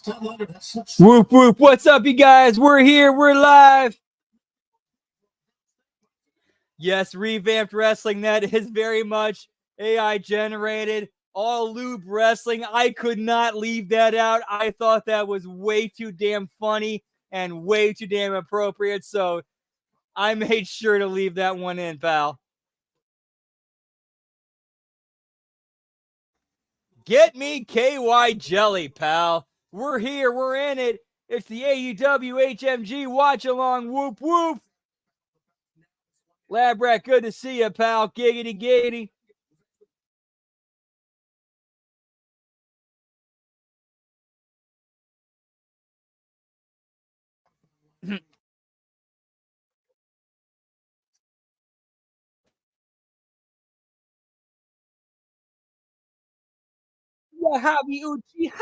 Whoop, whoop. What's up, you guys? We're here. We're live. Yes, revamped wrestling. That is very much AI generated. All lube wrestling. I could not leave that out. I thought that was way too damn funny and way too damn appropriate. So I made sure to leave that one in, pal. Get me KY Jelly, pal. We're here. We're in it. It's the AEW HMG Watch-Along. Whoop, whoop. Lab Rat, good to see you, pal. Giggity, giggity. Yeah, Hobby Uchi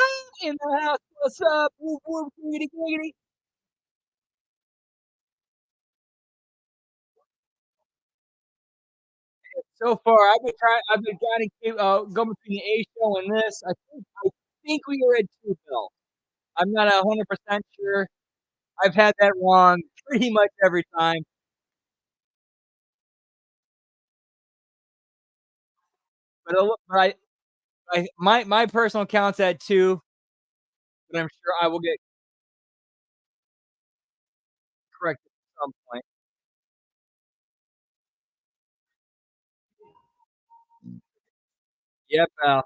in the house. What's up? Whoop, whoop, giggity, giggity. So far, I've been trying to keep going between the A show and this. I think we are at 2 belts. I'm not 100% sure. I've had that wrong pretty much every time. But my personal count's at 2, but I'm sure I will get corrected at some point. Yep, pal.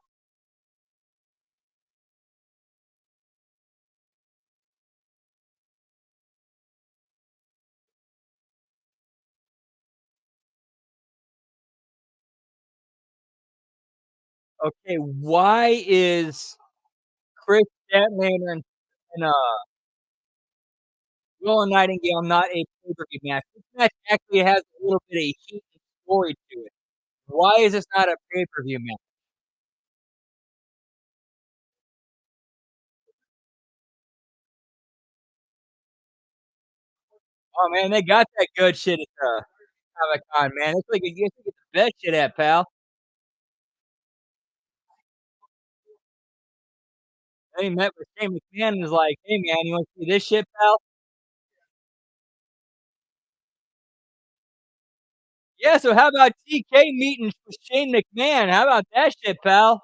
Okay, why is Chris Statlander and Will Nightingale not a pay-per-view match? This match actually has a little bit of heat and story to it. Why is this not a pay-per-view match? Oh man, they got that good shit at Comic-Con, man. It's like you get the best shit at, pal. They met with Shane McMahon and was like, "Hey man, you wanna see this shit, pal?" Yeah, so how about TK meeting with Shane McMahon? How about that shit, pal?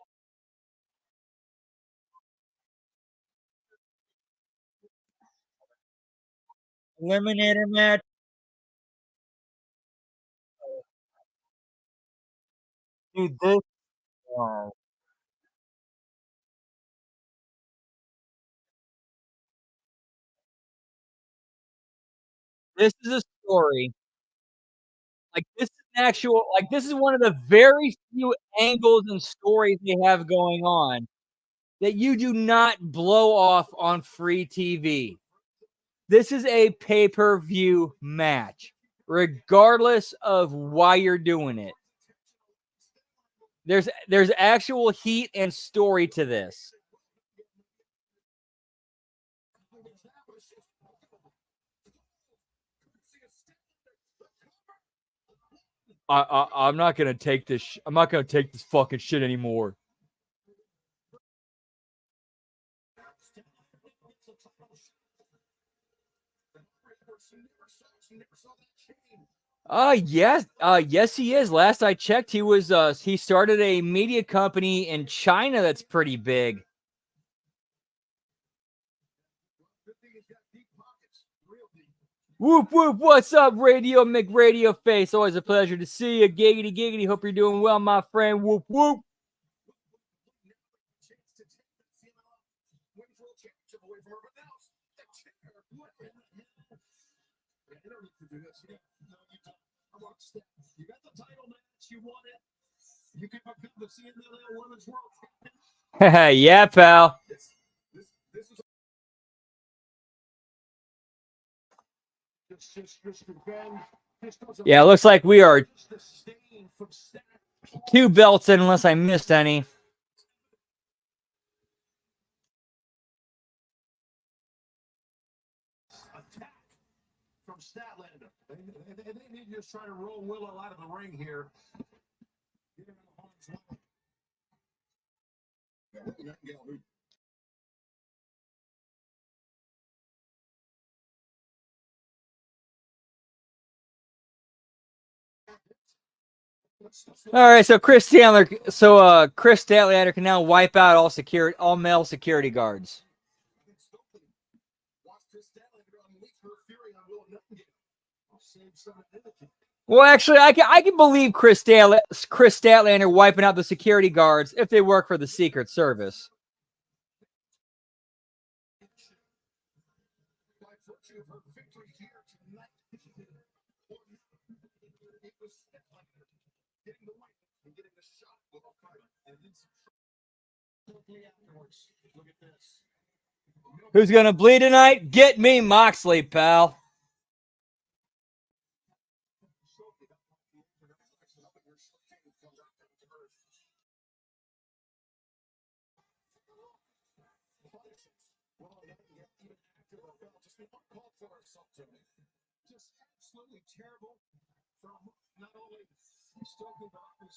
Eliminator match. Dude, oh, this is a story. Like, this is an actual like, this is one of the very few angles and stories they have going on that you do not blow off on free TV. This is a pay-per-view match, regardless of why you're doing it. There's actual heat and story to this. I'm not gonna take this. I'm not gonna take this fucking shit anymore. Yes, yes, he is. Last I checked, he started a media company in China that's pretty big. Whoop whoop, what's up, Radio McRadio Face? Always a pleasure to see you. Giggity giggity. Hope you're doing well, my friend. Whoop whoop. Yeah, pal. Yeah, it looks like we are 2 belts in, unless I missed any. From Statlander. They need to just try to roll Willow out of the ring here. All right, so Chris Statlander can now wipe out all male security guards. Well, actually, I can believe Chris Statlander wiping out the security guards if they work for the Secret Service. Who's gonna bleed tonight? Get me Moxley, pal.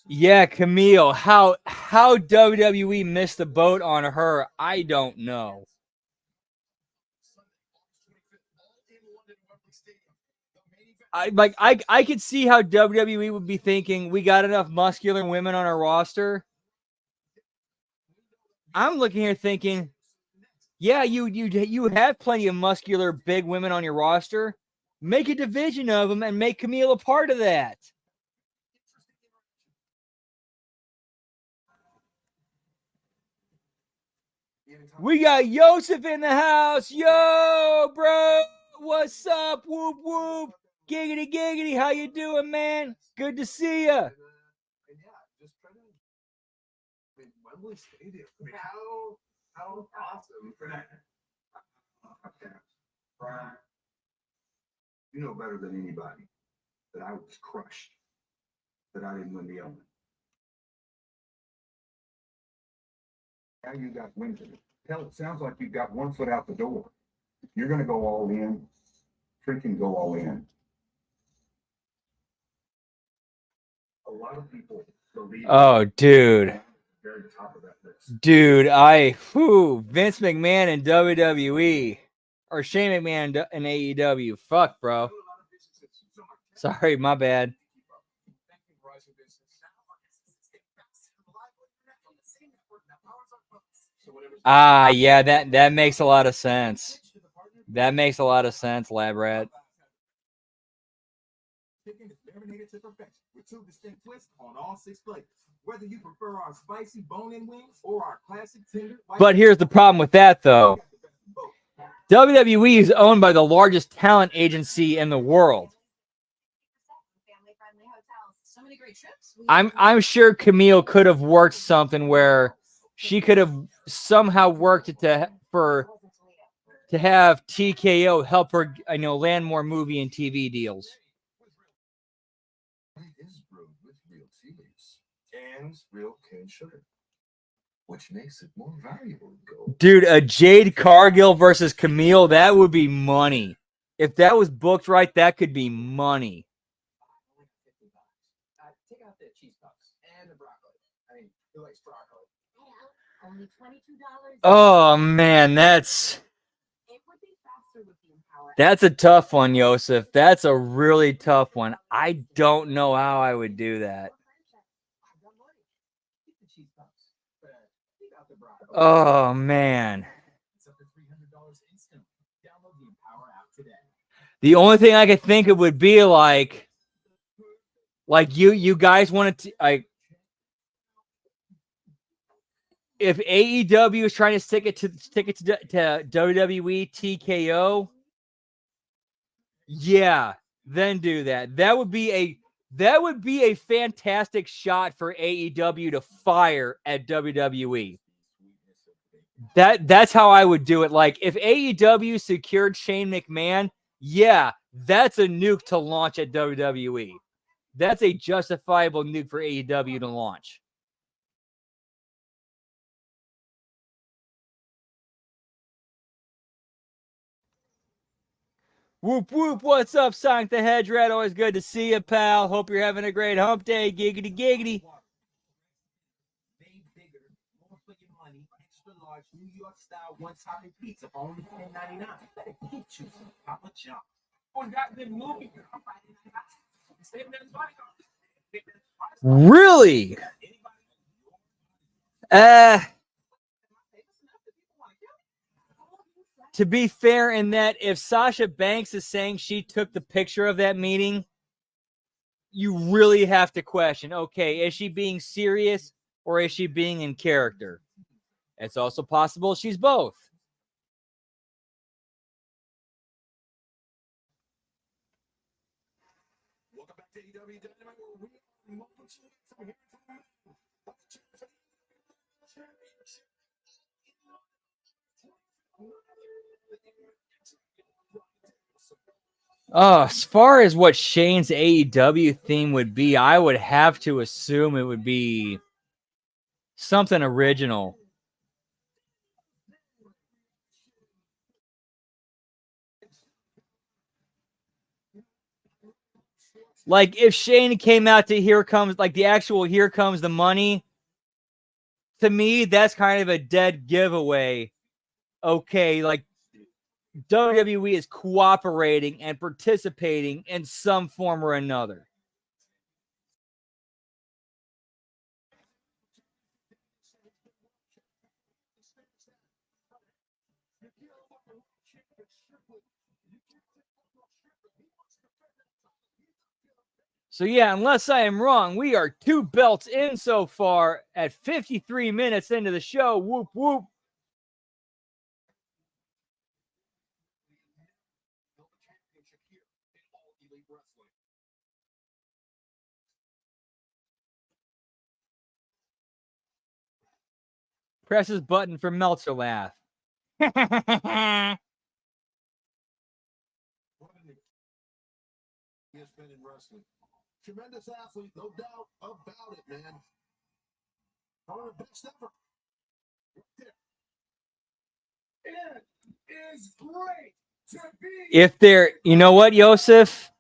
Yeah, Camille. How WWE missed the boat on her, I don't know. I could see how WWE would be thinking we got enough muscular women on our roster. I'm looking here thinking, yeah, you have plenty of muscular big women on your roster. Make a division of them and make Camille a part of that. We got Yosef in the house. Yo, bro. What's up? Whoop, whoop. Giggity, giggity. How you doing, man? Good to see you. Wembley Stadium. How awesome for that. Brian, you know better than anybody that I was crushed, that I didn't win the element. Now you got Winter. It sounds like you've got one foot out the door. You're going to go all in. Freaking go all in. A lot of people believe. Oh, dude. Very top of that list. Dude, Vince McMahon in WWE. Or Shane McMahon in AEW. Fuck, bro. Sorry, my bad. Yeah, that makes a lot of sense. That makes a lot of sense, Lab Rat. Chicken is marinated to perfection with 2 distinct twists on all 6 flavors. Whether you prefer our spicy bone-in wings or our classic tender. But here's the problem with that, though. WWE is owned by the largest talent agency in the world. I'm sure Camille could have worked something where she could have somehow worked it to have TKO help her, land more movie and TV deals. And real cane sugar, which makes it more valuable. Dude, a Jade Cargill versus Camille, that would be money. If that was booked right, that could be money. Take out the cheese puffs and the broccoli. I mean, who likes broccoli? Only $22. Oh man, that's a tough one, Yosef. That's a really tough one. I don't know how I would do that. Oh man. The only thing I could think of would be like you guys wanted to if AEW is trying to stick it to WWE TKO, yeah, then do that. That would be a fantastic shot for AEW to fire at WWE. That's how I would do it. Like if AEW secured Shane McMahon, yeah, that's a nuke to launch at WWE. That's a justifiable nuke for AEW to launch. Whoop, whoop. What's up, Sonic the Hedgehog? Always good to see you, pal. Hope you're having a great hump day. Giggity, giggity. Extra large New York style one-topping pizza for only $10.99. Better get you some Papa John. Oh, that good movie. Really? To be fair, in that if Sasha Banks is saying she took the picture of that meeting, you really have to question, okay, is she being serious or is she being in character? It's also possible she's both. As far as what Shane's AEW theme would be, I would have to assume it would be something original. Like if Shane came out to Here Comes, like the actual Here Comes the Money, to me, that's kind of a dead giveaway. Okay, like WWE is cooperating and participating in some form or another. So yeah, unless I am wrong, we are 2 belts in so far at 53 minutes into the show. Whoop whoop. Presses button for Meltzer laugh. Tremendous athlete, no doubt about it, man. One of the best ever. It is great to be. If there, you know what, Yosef?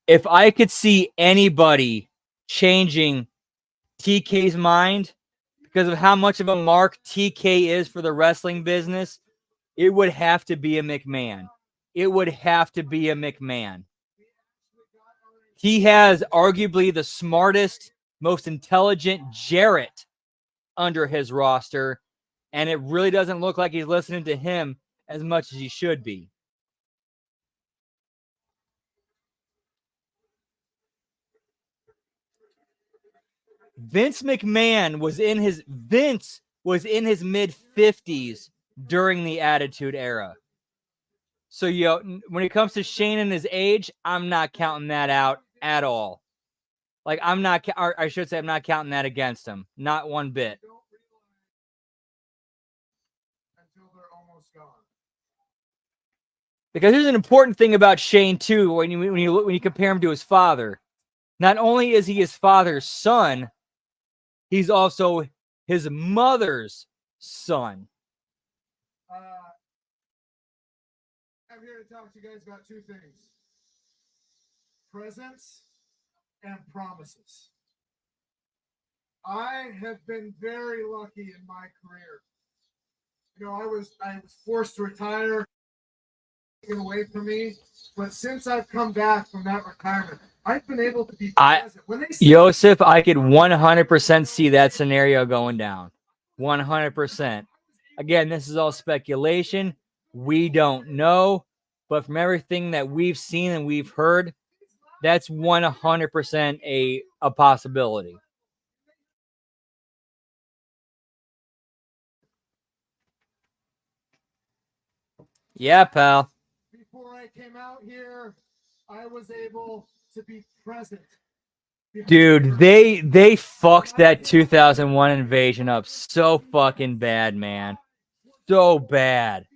If I could see anybody changing TK's mind because of how much of a mark TK is for the wrestling business, it would have to be a McMahon. It would have to be a McMahon. He has arguably the smartest, most intelligent Jarrett under his roster, and it really doesn't look like he's listening to him as much as he should be. Vince was in his mid-50s during the Attitude Era. So, when it comes to Shane and his age, I'm not counting that out at all. Like, I'm not counting that against him. Not one bit. Because there's an important thing about Shane too when you compare him to his father. Not only is he his father's son, he's also his mother's son. I'm here to talk to you guys about two things: presence and promises. I have been very lucky in my career. You know, I was forced to retire, taken away from me, but since I've come back from that retirement, I've been able to be present. Yosef, I could 100% see that scenario going down. 100%. Again, this is all speculation. We don't know, but from everything that we've seen and we've heard, that's 100% a possibility. Yeah, pal. Before I came out here, I was able to be present. Dude, they fucked that 2001 invasion up so fucking bad, man. So bad.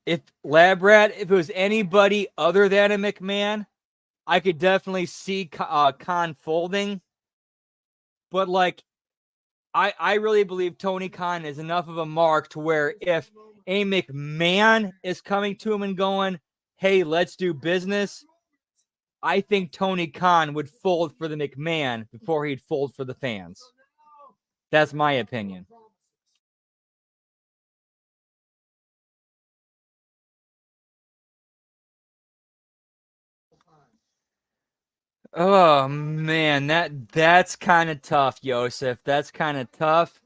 if Lab Rat, if it was anybody other than a McMahon, I could definitely see Khan folding. But like, I really believe Tony Khan is enough of a mark to where if a McMahon is coming to him and going, hey, let's do business, I think Tony Khan would fold for the McMahon before he'd fold for the fans. That's my opinion. Oh man, that's kind of tough, Joseph. That's kind of tough.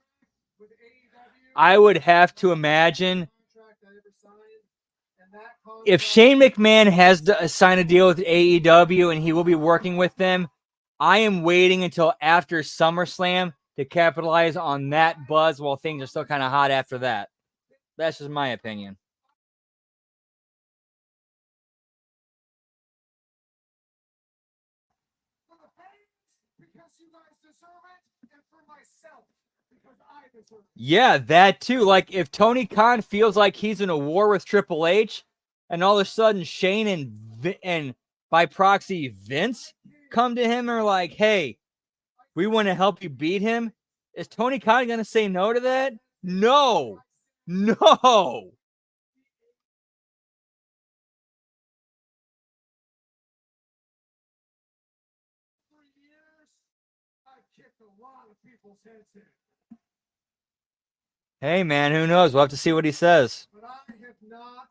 I would have to imagine if Shane McMahon has to sign a deal with AEW and he will be working with them, I am waiting until after SummerSlam to capitalize on that buzz while things are still kind of hot after that. That's just my opinion. Yeah, that too. Like if Tony Khan feels like he's in a war with Triple H, and all of a sudden Shane and by proxy Vince come to him and are like, "Hey, we want to help you beat him," is Tony Khan going to say no to that? No, no. Hey, man, who knows? We'll have to see what he says. But I have not.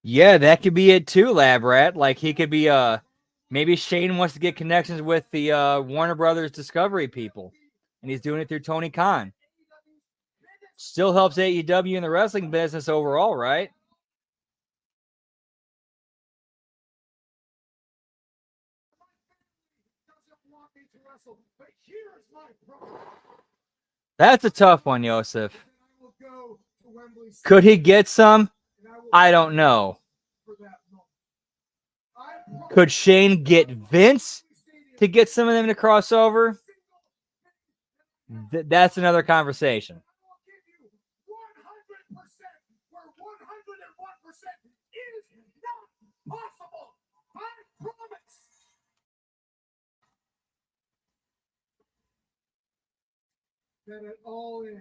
Yeah, that could be it too, Lab Rat. Like he could be maybe Shane wants to get connections with the Warner Brothers Discovery people, and he's doing it through Tony Khan. Still helps AEW in the wrestling business overall, right? That's a tough one, Joseph. Could he get some? I don't know. Could Shane get Vince to get some of them to cross over? That's another conversation. Get it all in with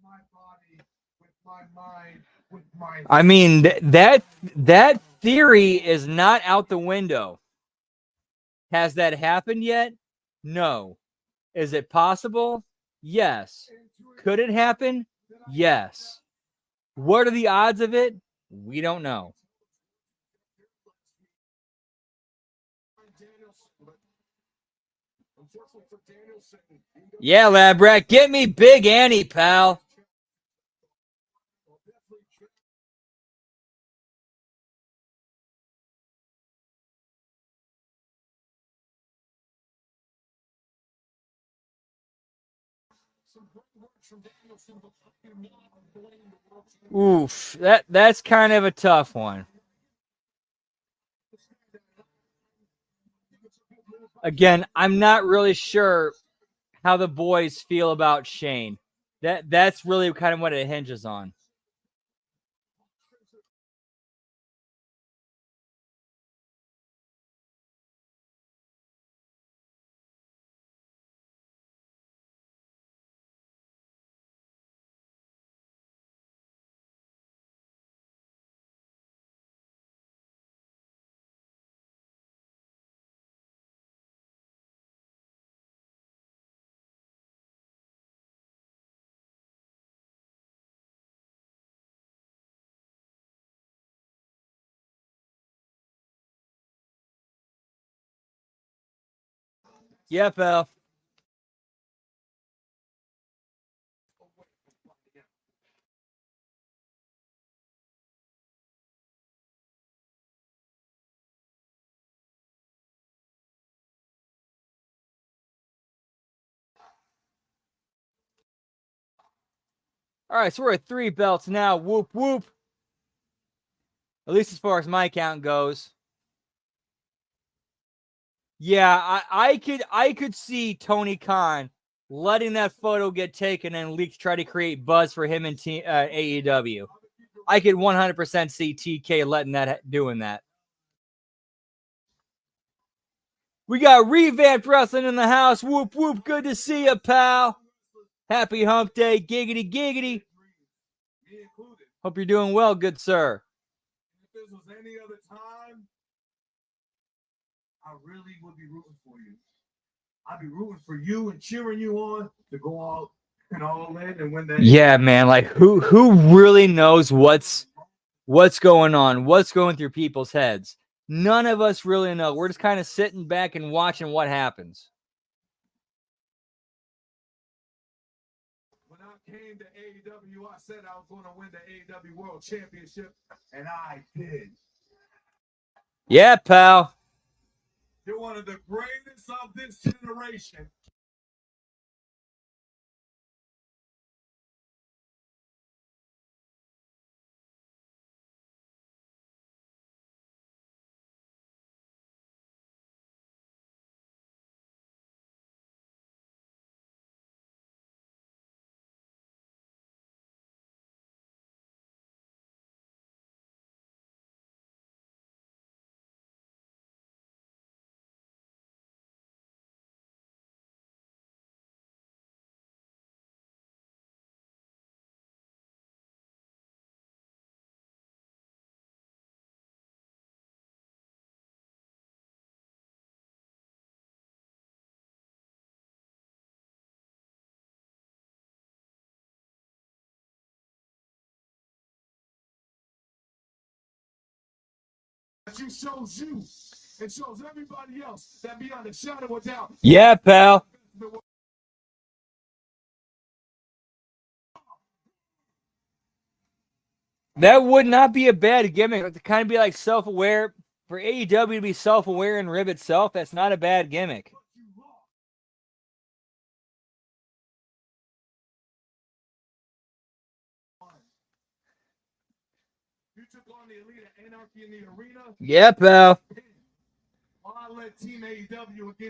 my body, with my mind, with my. I mean that theory is not out the window. Has that happened yet? No. Is it possible? Yes. Could it happen? Yes. What are the odds of it? We don't know. Yeah, Lab Rat, get me Big Annie, pal. Oof, that's kind of a tough one. Again, I'm not really sure how the boys feel about Shane. That's really kind of what it hinges on. Yeah, pal. All right, so we're at 3 belts now. Whoop, whoop. At least as far as my account goes. Yeah, I could see Tony Khan letting that photo get taken and leaked, try to create buzz for him and AEW. I could 100% see TK letting that doing that. We got revamped wrestling in the house. Whoop whoop. Good to see you, pal. Happy Hump Day. Giggity giggity. Hope you're doing well, good sir. If this was any other time, I really would be rooting for you. I'd be rooting for you and cheering you on to go all and all in and win that. Yeah, man. Like who really knows what's going on, what's going through people's heads? None of us really know. We're just kind of sitting back and watching what happens. When I came to AEW, I said I was going to win the AEW World Championship, and I did. Yeah, pal. You're one of the greatest of this generation. You shows you. It shows everybody else that beyond a shadow of doubt. Yeah, pal. That would not be a bad gimmick. To kind of be like self-aware. For AEW to be self-aware and rib itself, that's not a bad gimmick. You took on the Elite Anarchy in the arena. Yeah, pal. While I led Team AEW again.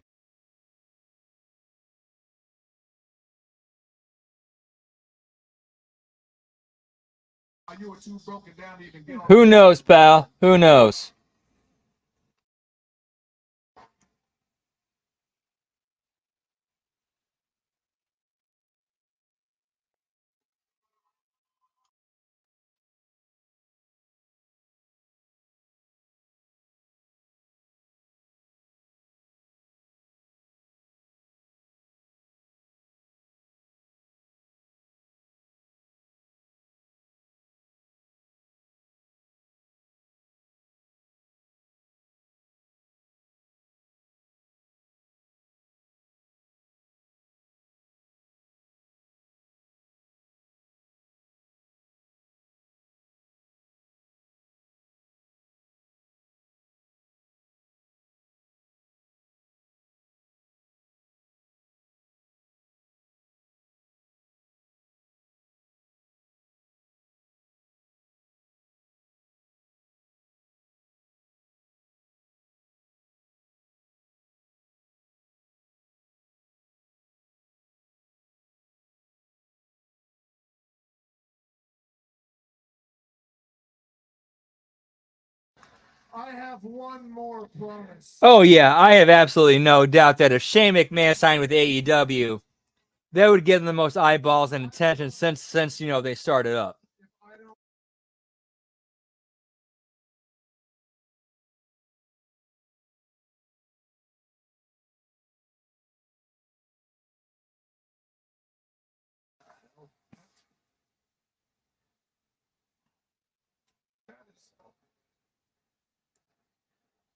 You were too broken down to even get on. Who knows, pal? Who knows? I have one more promise. Oh, yeah. I have absolutely no doubt that if Shane McMahon signed with AEW, that would give them the most eyeballs and attention since you know, they started up.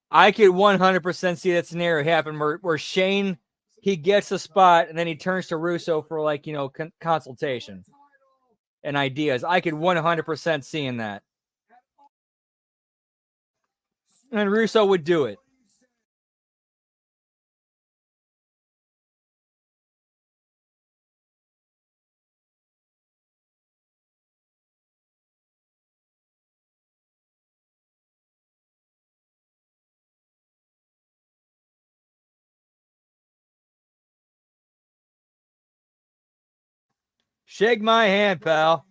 I could 100% see that scenario happen where Shane, he gets the spot and then he turns to Russo for, like, you know, consultation and ideas. I could 100% seeing that. And Russo would do it. Shake my hand, pal.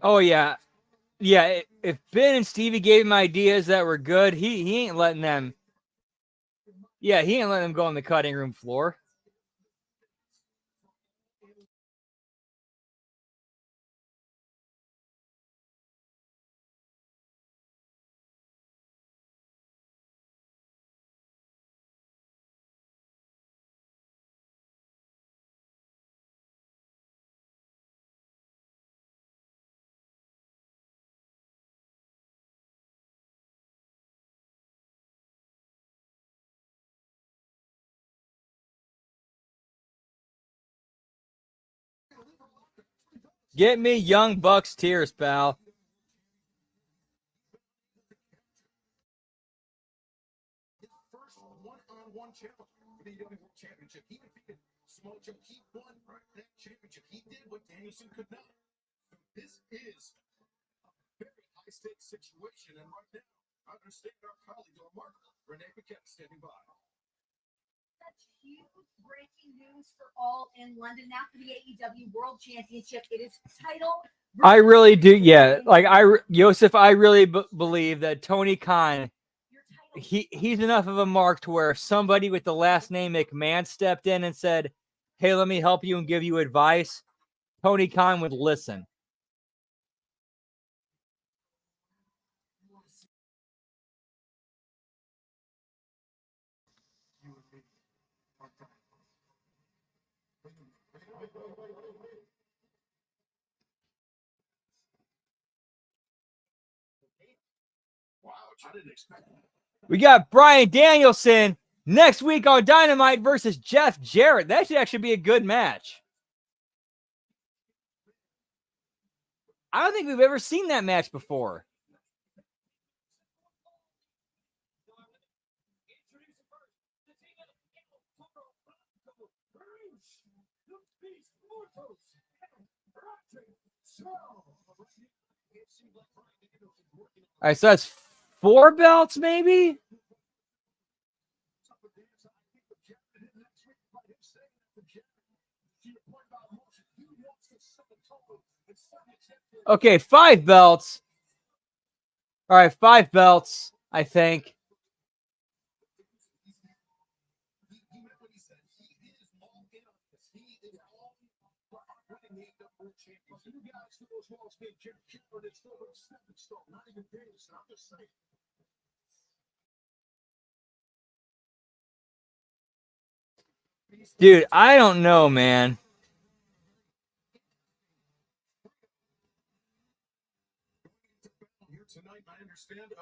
Oh yeah, yeah. If Ben and Stevie gave him ideas that were good, he ain't letting them. Yeah, he ain't letting them go on the cutting room floor. Get me Young Bucks tears, pal. Championship. He defeated Small Joe. He won that championship. He did what Danielson could not. This is a very high-stakes situation, and right now, I understand our colleague on Mark, Renee Paquette, standing by. Such huge breaking news for all in London now for the AEW World Championship. It is title. I really do. Yeah, like Joseph, I really believe that Tony Khan, he's enough of a mark to where if somebody with the last name McMahon stepped in and said, "Hey, let me help you and give you advice," Tony Khan would listen. We got Bryan Danielson next week on Dynamite versus Jeff Jarrett. That should actually be a good match. I don't think we've ever seen that match before. All right, so that's 4 belts, maybe? Okay, 5 belts. All right, 5 belts, I think. Dude, I don't know, man.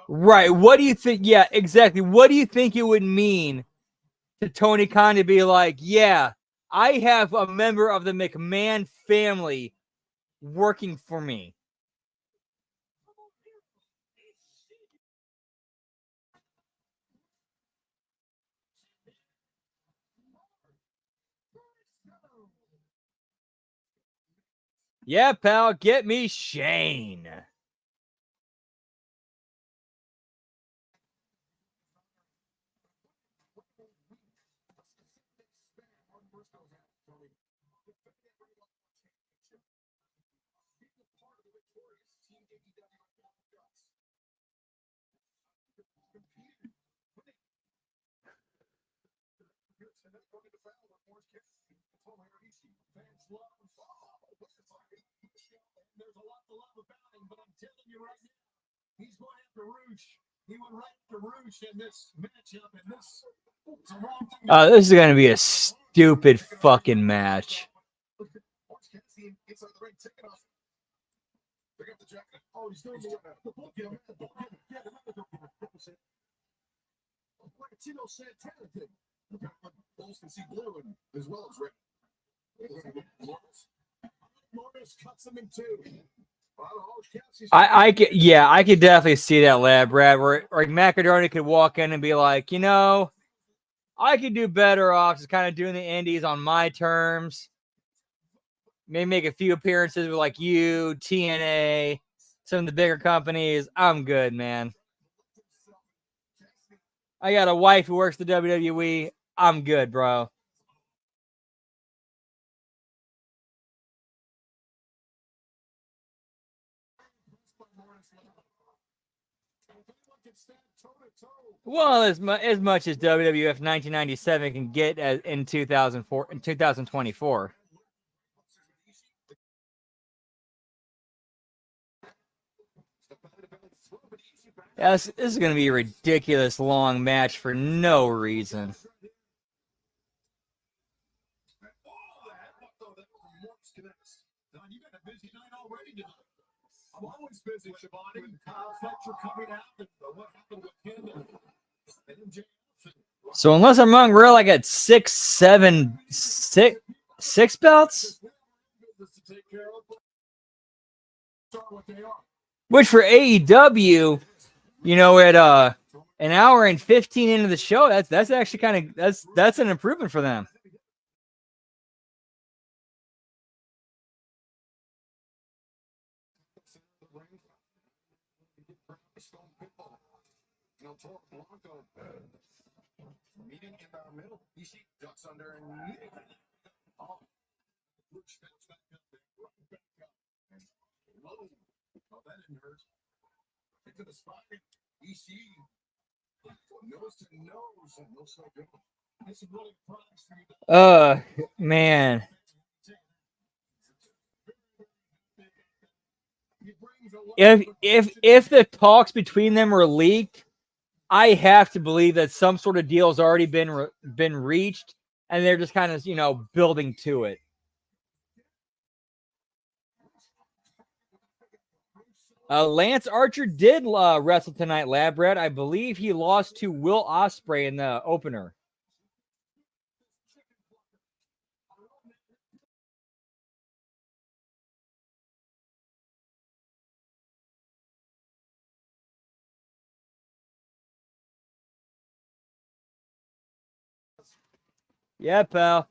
Right. What do you think? Yeah, exactly. What do you think it would mean to Tony Khan to be like, yeah, I have a member of the McMahon family working for me? Yeah, pal, get me Shane. He's going after Roosh. He went right after Roosh in this matchup, and this. This is gonna be a stupid fucking match. Bulls can see blue as well as red. Morris cuts him in two. I could, yeah, I could definitely see that, lab, Brad. Where like Macaroni could walk in and be like, I could do better off just kind of doing the indies on my terms. Maybe make a few appearances with like you, TNA, some of the bigger companies. I'm good, man. I got a wife who works the WWE. I'm good, bro. Well, as much as WWF 1997 can get in 2004 in 2024. Yeah, this is going to be a ridiculous long match for no reason. I'm always busy, Shivani. Fletcher coming out and what happened with him and MJF. So unless I'm wrong, we're like at six belts. Which for AEW, at an hour and 15 into the show, that's actually kind of that's an improvement for them. Meeting in our middle, Ishii ducks under and that didn't hurt. Into the spot, Ishii nose to nose and looks so good. Man. If the talks between them were leaked, I have to believe that some sort of deal has already been reached, and they're just kind of building to it. Lance Archer did wrestle tonight, Lab Red. I believe he lost to Will Ospreay in the opener. Yeah, pal.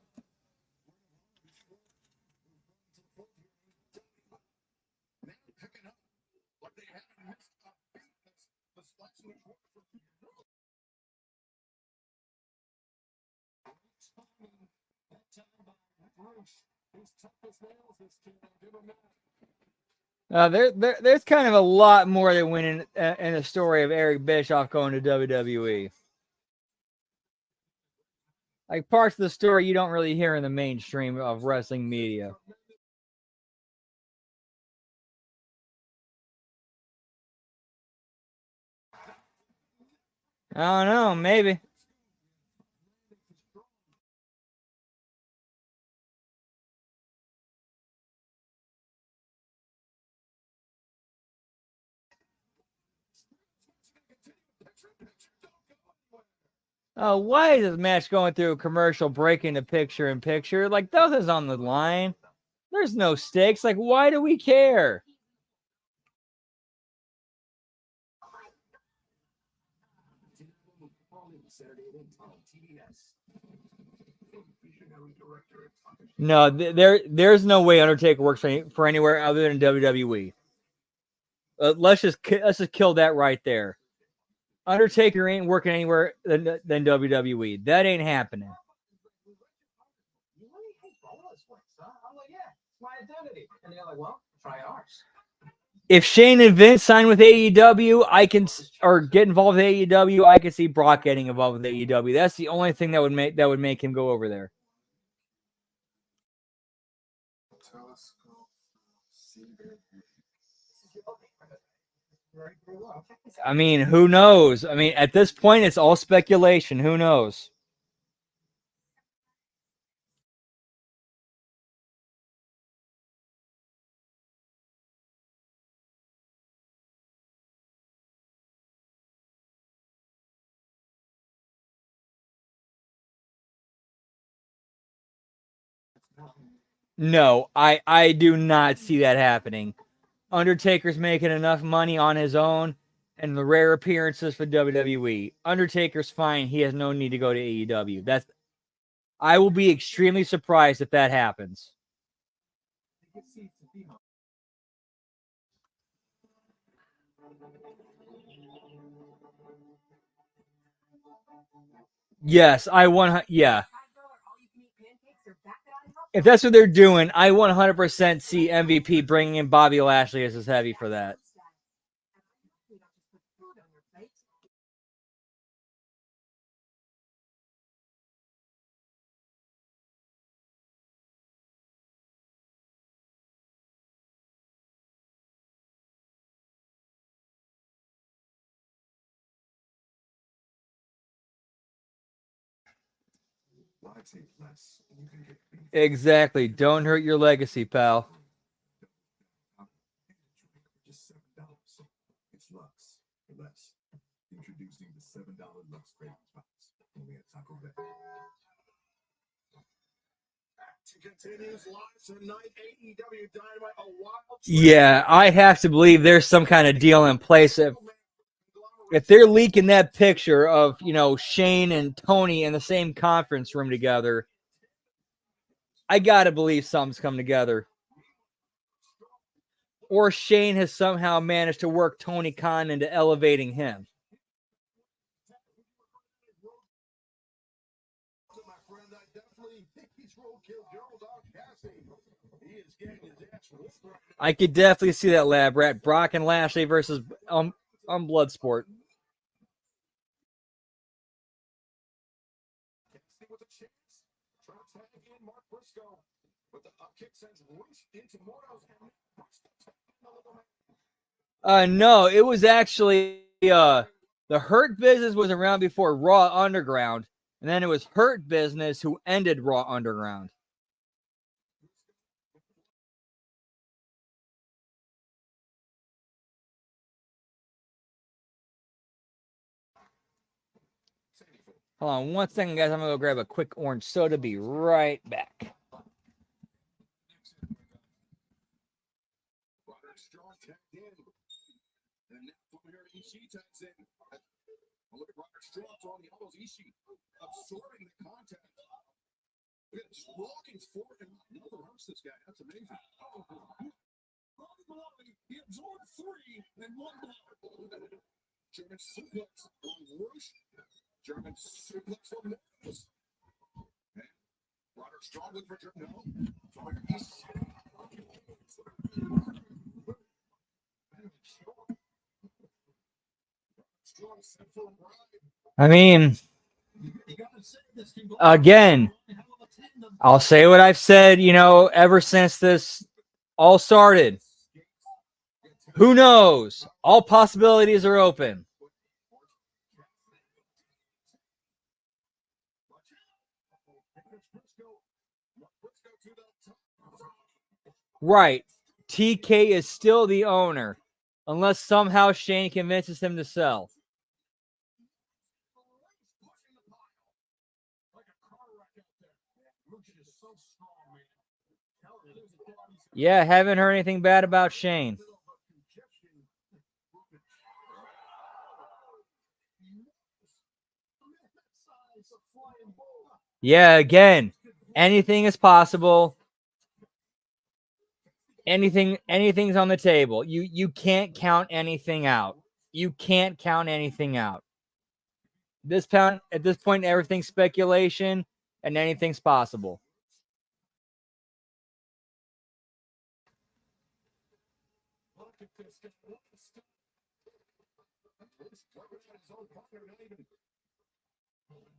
There's kind of a lot more that went in the story of Eric Bischoff going to WWE. Like parts of the story you don't really hear in the mainstream of wrestling media. I don't know, maybe. Why is this match going through a commercial, breaking the picture-in-picture? Like, nothing's on the line. There's no stakes. Like, why do we care? No, there's no way Undertaker works for anywhere other than WWE. Let's just kill that right there. Undertaker ain't working anywhere than WWE. That ain't happening. If Shane and Vince sign with AEW, or get involved with AEW, I can see Brock getting involved with AEW. That's the only thing that would make him go over there. I mean, who knows? I mean, at this point, it's all speculation. Who knows? No, I do not see that happening. Undertaker's making enough money on his own and the rare appearances for WWE. Undertaker's fine. He has no need to go to AEW. I will be extremely surprised if that happens. Yes, yeah. If that's what they're doing, I 100% see MVP bringing in Bobby Lashley as his heavy for that. Exactly. Don't hurt your legacy, pal. Yeah, I have to believe there's some kind of deal in place. If they're leaking that picture of, Shane and Tony in the same conference room together, I gotta believe something's come together. Or Shane has somehow managed to work Tony Khan into elevating him. I could definitely see that, Lab Rat. Brock and Lashley versus Bloodsport. No, it was actually the Hurt Business was around before Raw Underground, and then it was Hurt Business who ended Raw Underground. Hold on one second, guys. I'm gonna go grab a quick orange soda. Be right back. Look at Roderick Strong throwing the elbows. Ishii absorbing the contact. Look at just walking forward and never hurts this guy. That's amazing. He absorbed 3 and 1 blow. German suplex on Rush. German suplex from Morris. Roderick Strong looking for German. I mean, again, I'll say what I've said, ever since this all started. Who knows? All possibilities are open. Right. TK is still the owner, unless somehow Shane convinces him to sell. Yeah, haven't heard anything bad about Shane. Yeah, again, anything is possible. Anything's on the table. You can't count anything out. You can't count anything out. At this point, everything's speculation and anything's possible.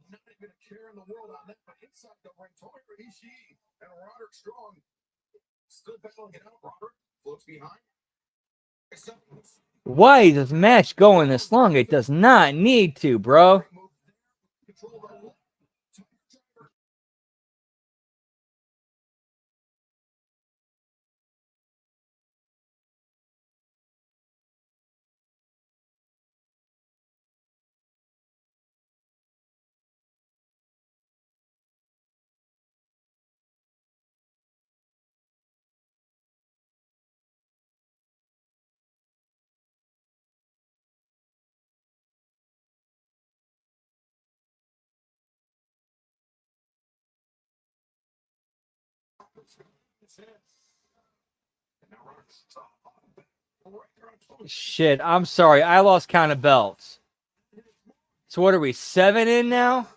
Not even a care in the world on that, but inside the ring, Tony Ishii and Roderick Strong still battling it out. Roderick floats behind. Why does the match going this long? It does not need to, bro. Shit, I'm sorry. I lost count of belts. So what are we, 7 in now?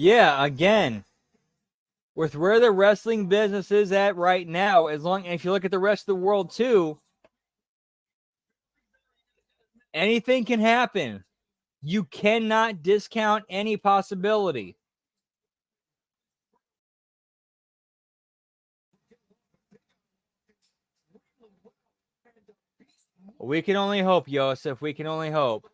Yeah, again, with where the wrestling business is at right now, and if you look at the rest of the world too, anything can happen. You cannot discount any possibility. We can only hope, Yosef. We can only hope.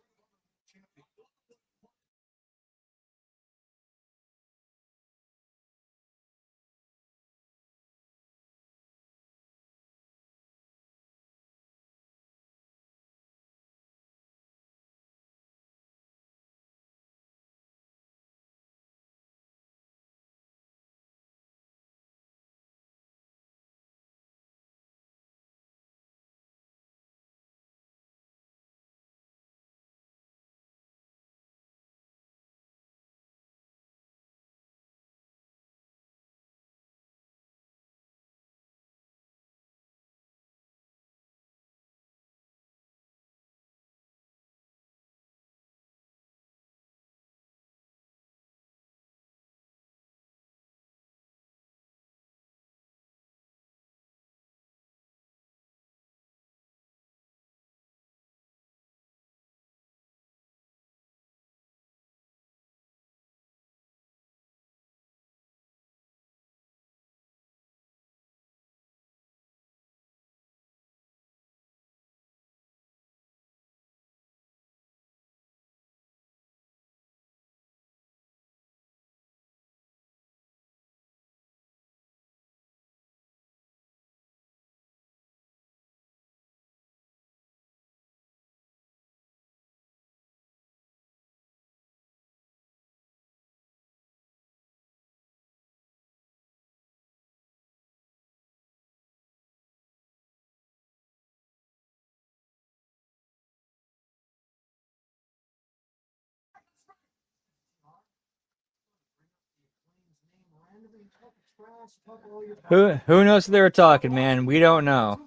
Who knows what they were talking, man? We don't know.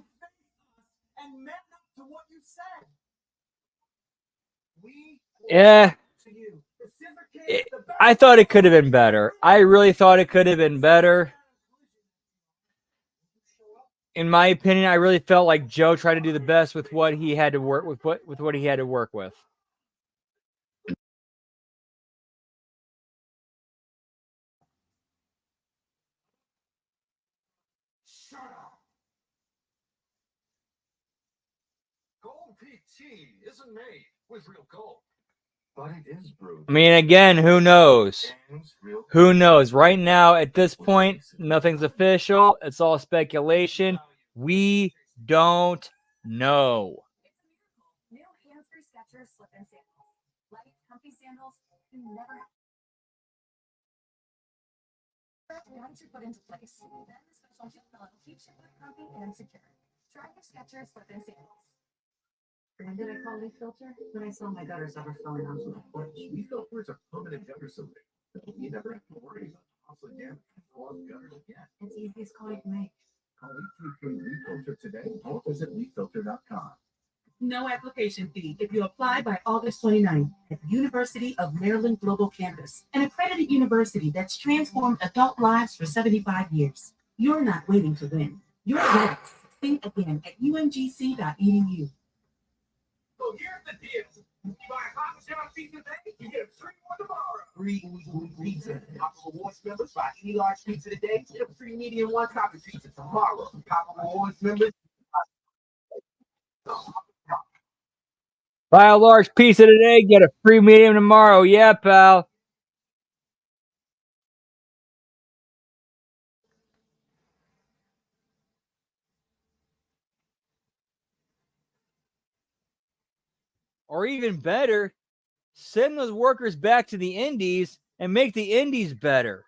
Yeah. I thought it could have been better. I really thought it could have been better. In my opinion, I really felt like Joe tried to do the best with what he had to work with what he had to work with. Gold Peak tea isn't made with real gold, but it is brewed. I mean, again, who knows? Who knows? Right now, at this point, nothing's official. It's all speculation. We don't know. New hands-free Skechers slip-in sandals. Light, comfy sandals you never once you put into place. Then the special heel pillow keeps your foot comfy and secure. Try your Skechers slip-in sandals. When did I call leaf filter? When I saw my gutters overflowing onto my porch. Leaf filter is a permanent gutter solution. You never have to worry about costly damage or gutters again. It's the easiest call you can make. Call free leaf filter today or visit leaffilter.com. No application fee if you apply by August 29th at University of Maryland Global Campus, an accredited university that's transformed adult lives for 75 years. You're not waiting to win. You're ready to succeed again at umgc.edu. So here's the deal. You buy a Papa John's pizza today, you get a free one tomorrow. Free weekly pizza. Papa Rewards members buy any large pizza today, get a free medium one-topping pizza tomorrow. Papa Rewards members. Buy a large pizza today, get a free medium tomorrow. Yeah, pal. Or even better, send those workers back to the indies and make the indies better.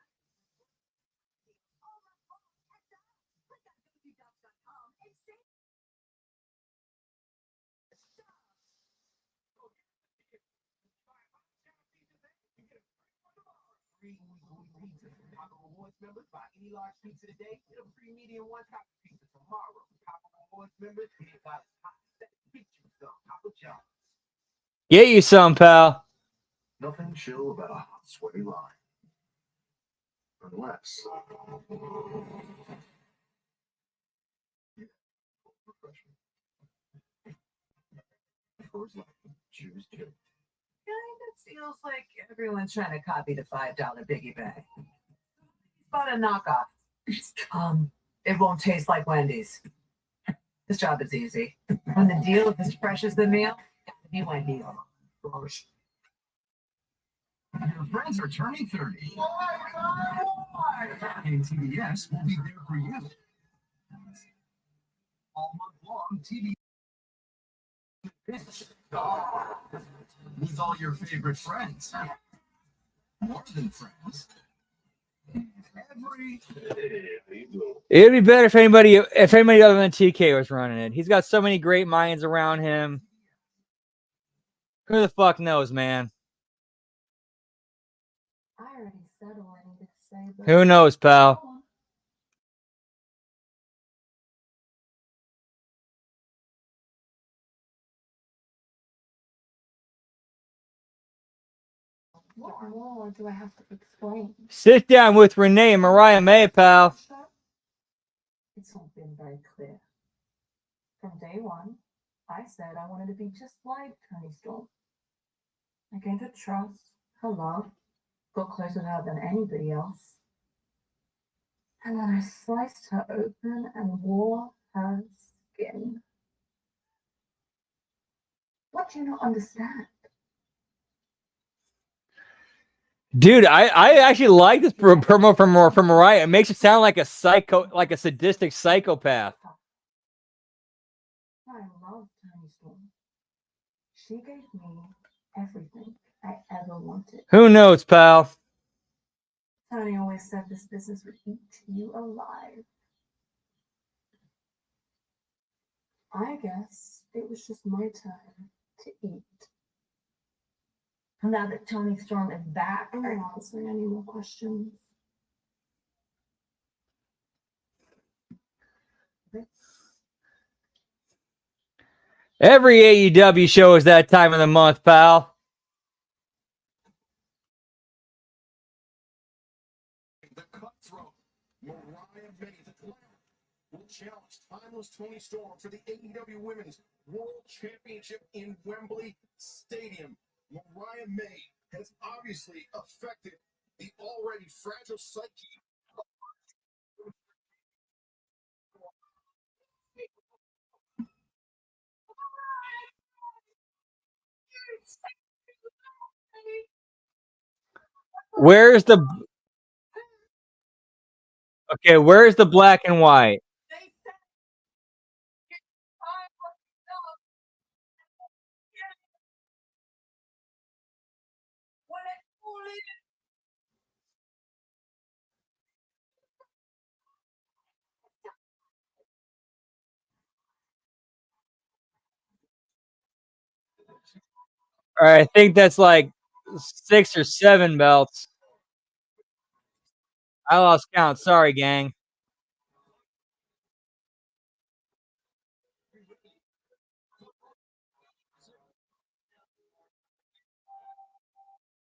Members buy any large pizza today, get a free medium one top pizza tomorrow. Papa Rewards members, they got hot set pizza from Papa John's. Get you some, pal. Nothing chill about a hot, sweaty line. Unless. Choose two. Kind of feels like everyone's trying to copy the $5 biggie bag. But a knockoff. It won't taste like Wendy's. This job is easy. When the deal is as fresh as the meal, it's be Wendy's. Gross. Your friends are turning 30. And TBS will be there for you. All month long, TBS. With all your favorite friends. More than friends. It'd be better if anybody other than TK was running it. He's got so many great minds around him. Who the fuck knows, man? I already said all I needed to say, but Who knows, pal? what more do I have to explain? Sit down with Renee and Mariah May, pal. It's all been very clear. From day one, I said I wanted to be just like Tony Storm. I gained her trust, her love, got closer to her than anybody else. And then I sliced her open and wore her skin. What do you not understand? Dude, I actually like this promo from Mariah. It makes it sound like a psycho, like a sadistic psychopath. I love Tony Storm. She gave me everything I ever wanted. Who knows, pal? Tony always said this business would eat you alive. I guess it was just my turn to eat. Now that Tony Storm is back, I'm not answering any more questions. Every AEW show is that time of the month, pal. The cutthroat Mariah May will challenge timeless Tony Storm for the AEW Women's World Championship in Wembley Stadium. Mariah May has obviously affected the already fragile psyche. Where's the Where's the black and white? All right, I think that's like 6 or 7 belts. I lost count. Sorry, gang.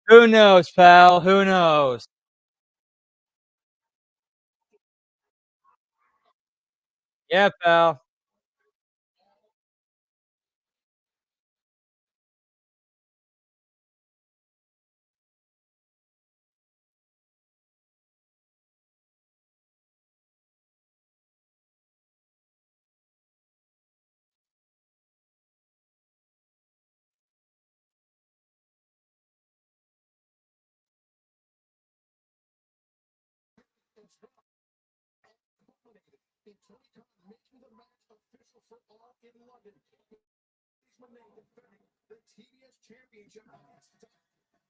Who knows, pal? Who knows? Yeah, pal.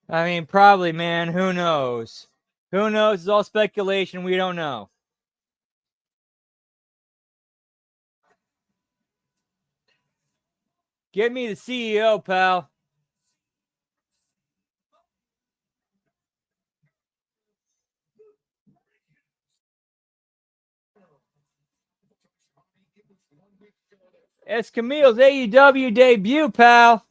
I mean, probably, man. Who knows? Who knows? It's all speculation. We don't know. Give me the CEO, pal. It's Camille's AEW debut, pal.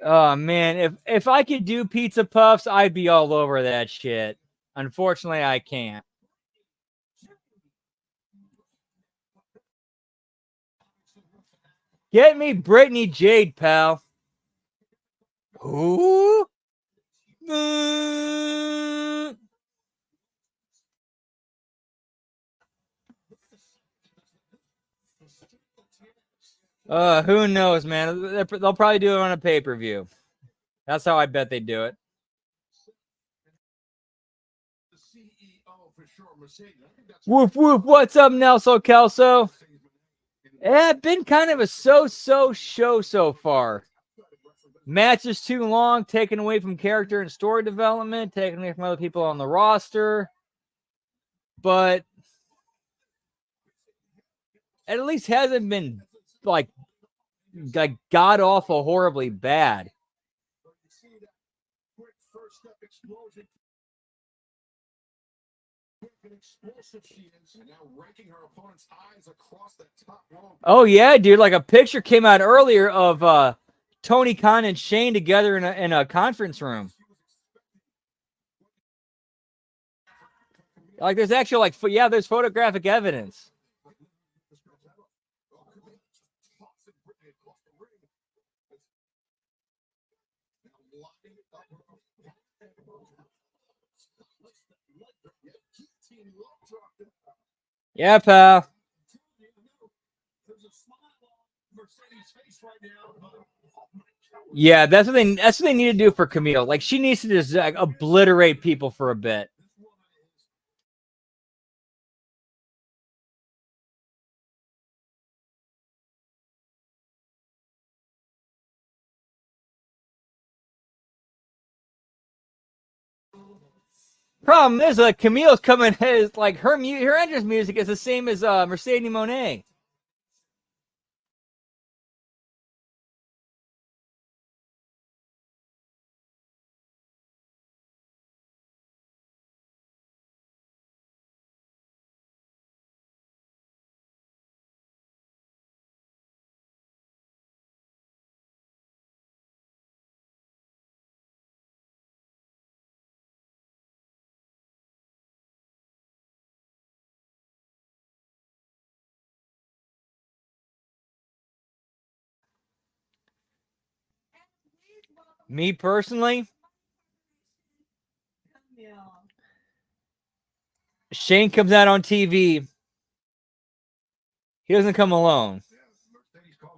Oh man, if I could do pizza puffs, I'd be all over that shit. Unfortunately, I can't. Get me Brittany Jade, pal. Who? Who knows, man? They'll probably do it on a pay-per-view. That's how I bet they do it. Whoop whoop! What's up, Nelson Kelso? Yeah, been kind of a so-so show so far. Match is too long, taken away from character and story development, taken away from other people on the roster. But it at least hasn't been like god awful horribly bad. Oh yeah, dude! Like a picture came out earlier of Tony Khan and Shane together in a conference room. Like there's actual there's photographic evidence. Yeah, pal. Yeah, that's what they need to do for Camille. Like she needs to just obliterate people for a bit. Problem is, Camille's coming is like her entrance music is the same as Mercedes Moné. Me personally, Shane comes out on TV. He doesn't come alone.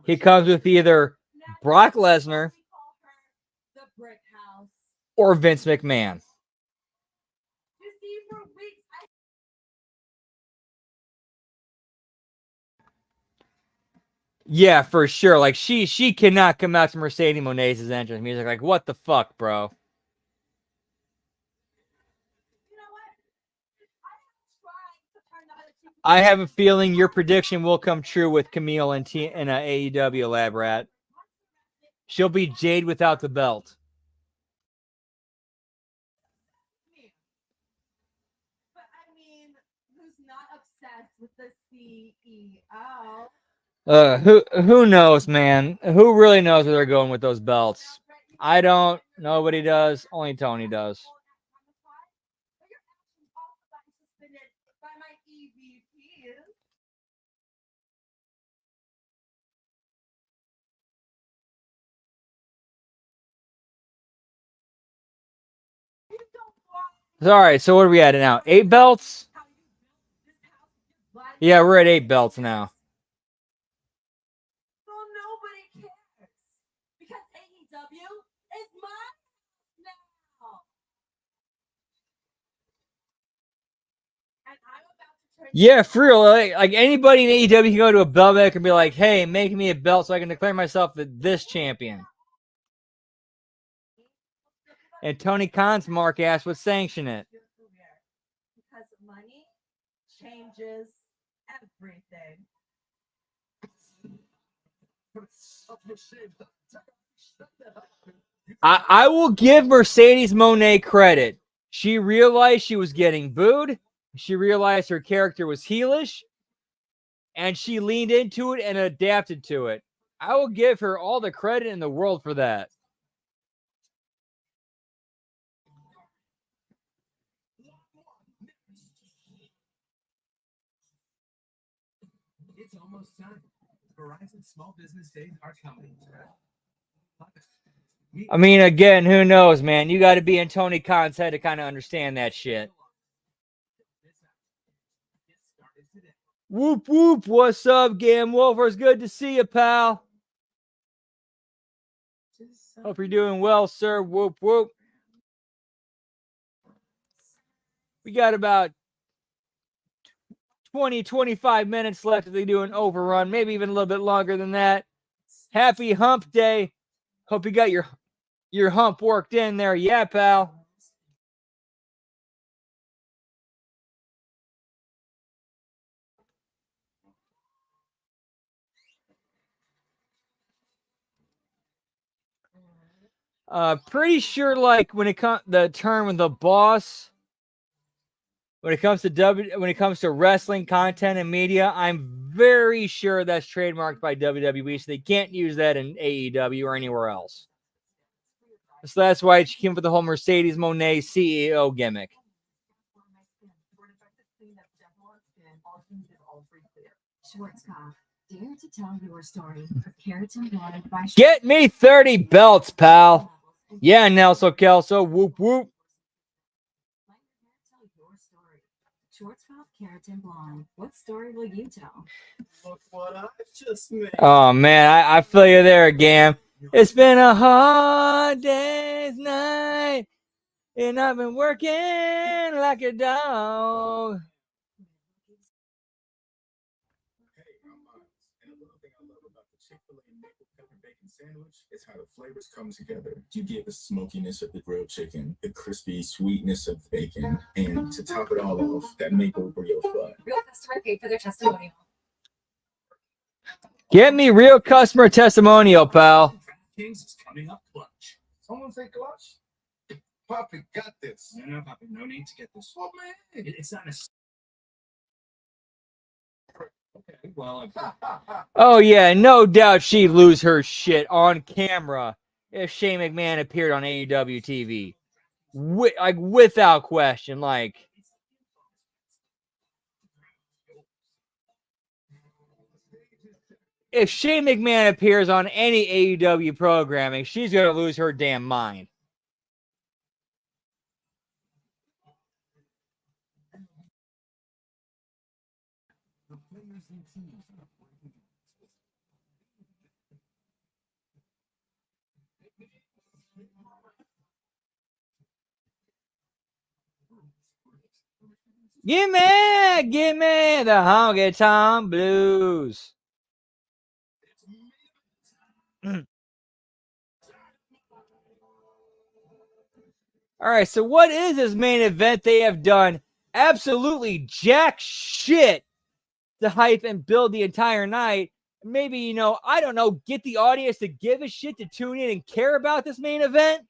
He comes with either Brock Lesnar or Vince McMahon. Yeah, for sure. Like she cannot come out to Mercedes Moné's entrance music. Like what the fuck, bro? I have a feeling your prediction will come true with Camille in AEW, Lab Rat. She'll be Jade without the belt. But I mean, who's not obsessed with the CEO? Who knows, man? Who really knows where they're going with those belts? I don't. Nobody does. Only Tony does. All right, so what are we at now? 8 belts? Yeah, we're at 8 belts now. So nobody cares because AEW is mine now. And I'm about to turn Yeah, for real. Like anybody in AEW can go to a belt maker and be like, "Hey, make me a belt so I can declare myself this champion." And Tony Khan's Mark ass would sanction it. Because money changes everything. I will give Mercedes Moné credit. She realized she was getting booed. She realized her character was heelish. And she leaned into it and adapted to it. I will give her all the credit in the world for that. It's almost time. Verizon Small Business Days are coming. I mean, again, who knows, man? You got to be in Tony Khan's head to kind of understand that shit. Whoop, whoop. What's up, Gam Wolfers? Good to see you, pal. Hope you're doing well, sir. Whoop, whoop. We got about 20, 25 minutes left if they do an overrun, maybe even a little bit longer than that. Happy Hump Day. Hope you got your hump worked in there. Yeah, pal. Pretty sure, like when it comes the term of the boss, when it comes to wrestling content and media, I'm very sure that's trademarked by WWE, so they can't use that in AEW or anywhere else. So that's why she came up with the whole Mercedes Moné CEO gimmick. Schwarzkopf, dare to tell your story of keratin blonde by Get me 30 belts, pal. Yeah, Nelson Kelso. Whoop, whoop. Tell your story. Schwarzkopf keratin blonde. What story will you tell? Look what I just made. Oh, man, I feel you there, Gam. It's been a hard day's night, and I've been working like a dog. And a little thing I love about the Chick-fil-A maple pepper bacon sandwich is how the flavors come together. You get the smokiness of the grilled chicken, the crispy sweetness of the bacon, and to top it all off, that maple brioche bun. Real customer paid for their testimonial. Get me real customer testimonial, pal. Kings is coming up clutch. Someone say clutch? Poppy got this. No, Poppy, no need to get this. Oh, man. It's not necessary. Okay, well, Oh, yeah, no doubt she'd lose her shit on camera if Shane McMahon appeared on AEW TV. Without question. Like, if Shane McMahon appears on any AEW programming, she's going to lose her damn mind. Give me the honky tonk blues. All right, so what is this main event? They have done absolutely jack shit to hype and build the entire night. Maybe, I don't know, get the audience to give a shit to tune in and care about this main event.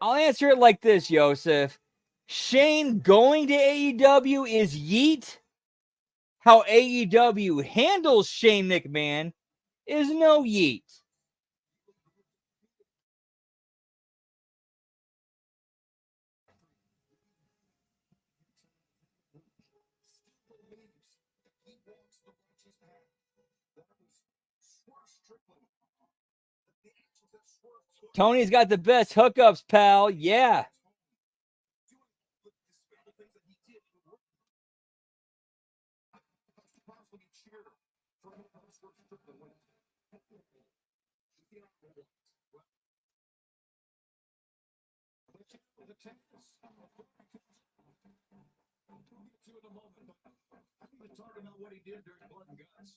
I'll answer it like this, Yosef. Shane going to AEW is yeet. How AEW handles Shane McMahon is no yeet. Tony's got the best hookups, pal. Yeah. Talking about what he did during Blood and Guts.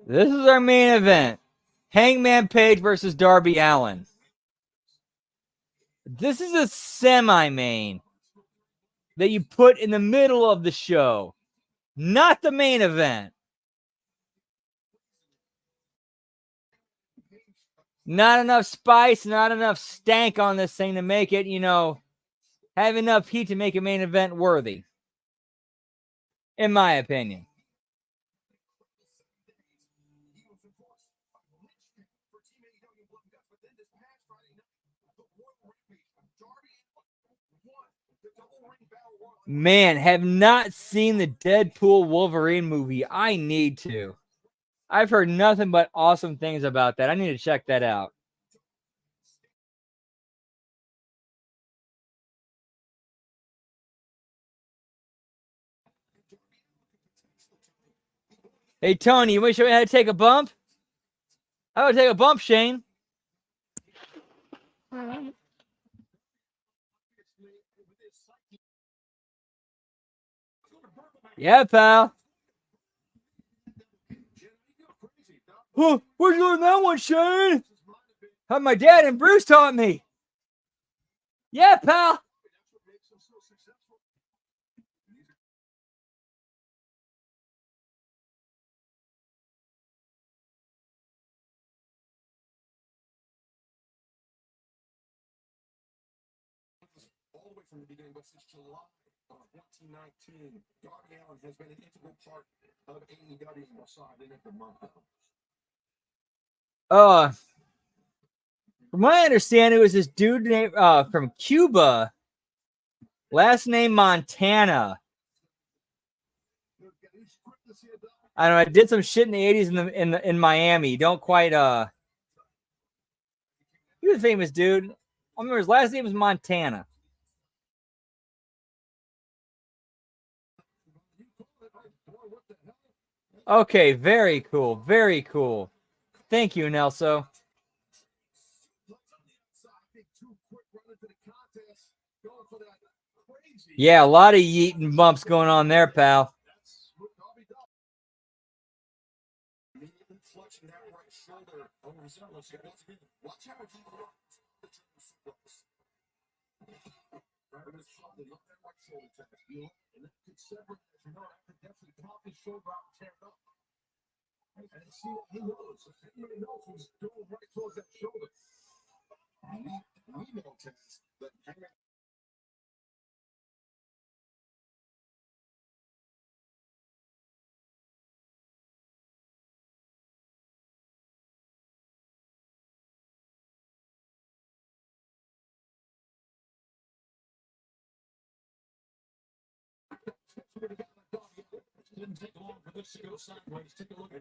This is our main event. Hangman Page versus Darby Allin. This is a semi-main that you put in the middle of the show, not the main event. Not enough spice, not enough stank on this thing to make it, have enough heat to make a main event worthy. In my opinion. Man, have not seen the Deadpool Wolverine movie. I need to. I've heard nothing but awesome things about that. I need to check that out. Hey, Tony, you want to show me how to take a bump? How to take a bump, Shane? Yeah, pal. Huh, where'd you learn that one, Shane? How my dad and Bruce taught me. Yeah, pal. All the way from the beginning, but since July of 2019, Darby Allin has been an integral part of AEW. Aside in the month. From my understanding, it was this dude named from Cuba, last name Montana. I don't know. I did some shit in the 80s in Miami. Don't quite he was a famous dude. I remember his last name was Montana. Okay, very cool. Very cool. Thank you, Nelso. Yeah, a lot of yeeting bumps going on there, pal.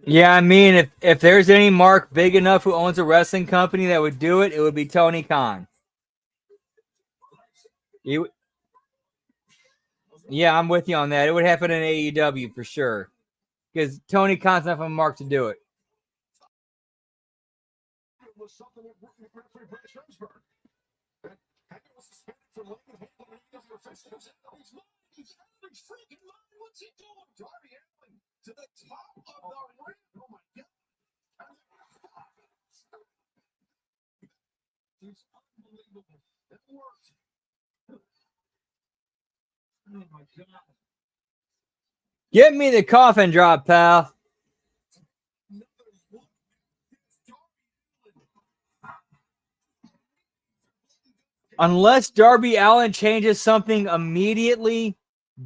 Yeah, I mean, if there's any mark big enough who owns a wrestling company that would do it, it would be Tony Khan. Yeah, I'm with you on that. It would happen in AEW for sure. Because Tony Khan's enough of a mark to do it. To the top of the ring. Oh my God. It's unbelievable. That worked. Oh my God. Get me the coffin drop, pal. Unless Darby Allin changes something immediately,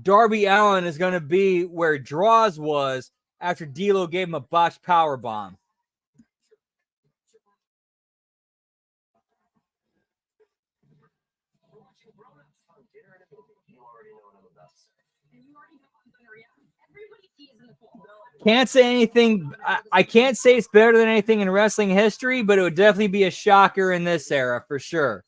Darby Allin is going to be where Draws was after D'Lo gave him a botched powerbomb. Can't say anything. I can't say it's better than anything in wrestling history, but it would definitely be a shocker in this era for sure.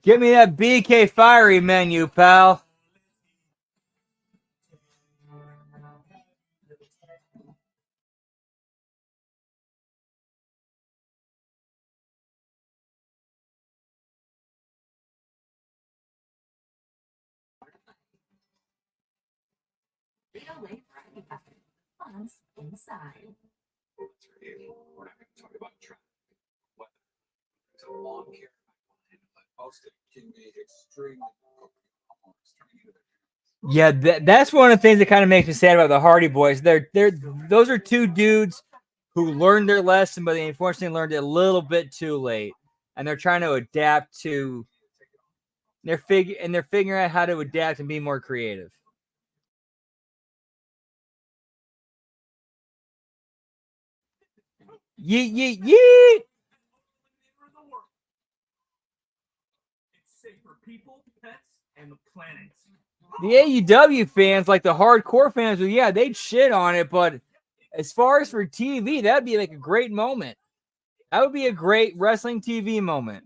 Give me that BK Fiery menu, pal. Frito-Lay variety pack. Fun's inside. We're not going to talk about traffic. Weather. It's a long care. Most of it can be extremely Yeah, that's one of the things that kind of makes me sad about the Hardy Boys. Those are two dudes who learned their lesson, but they unfortunately learned it a little bit too late, and they're trying to adapt to. They're figuring out how to adapt and be more creative. Yeet, yeet, yeet! It's safe for people, pets, and the planet. The AEW fans, like the hardcore fans, well, yeah, they'd shit on it, but as far as for TV, that'd be like a great moment. That would be a great wrestling TV moment.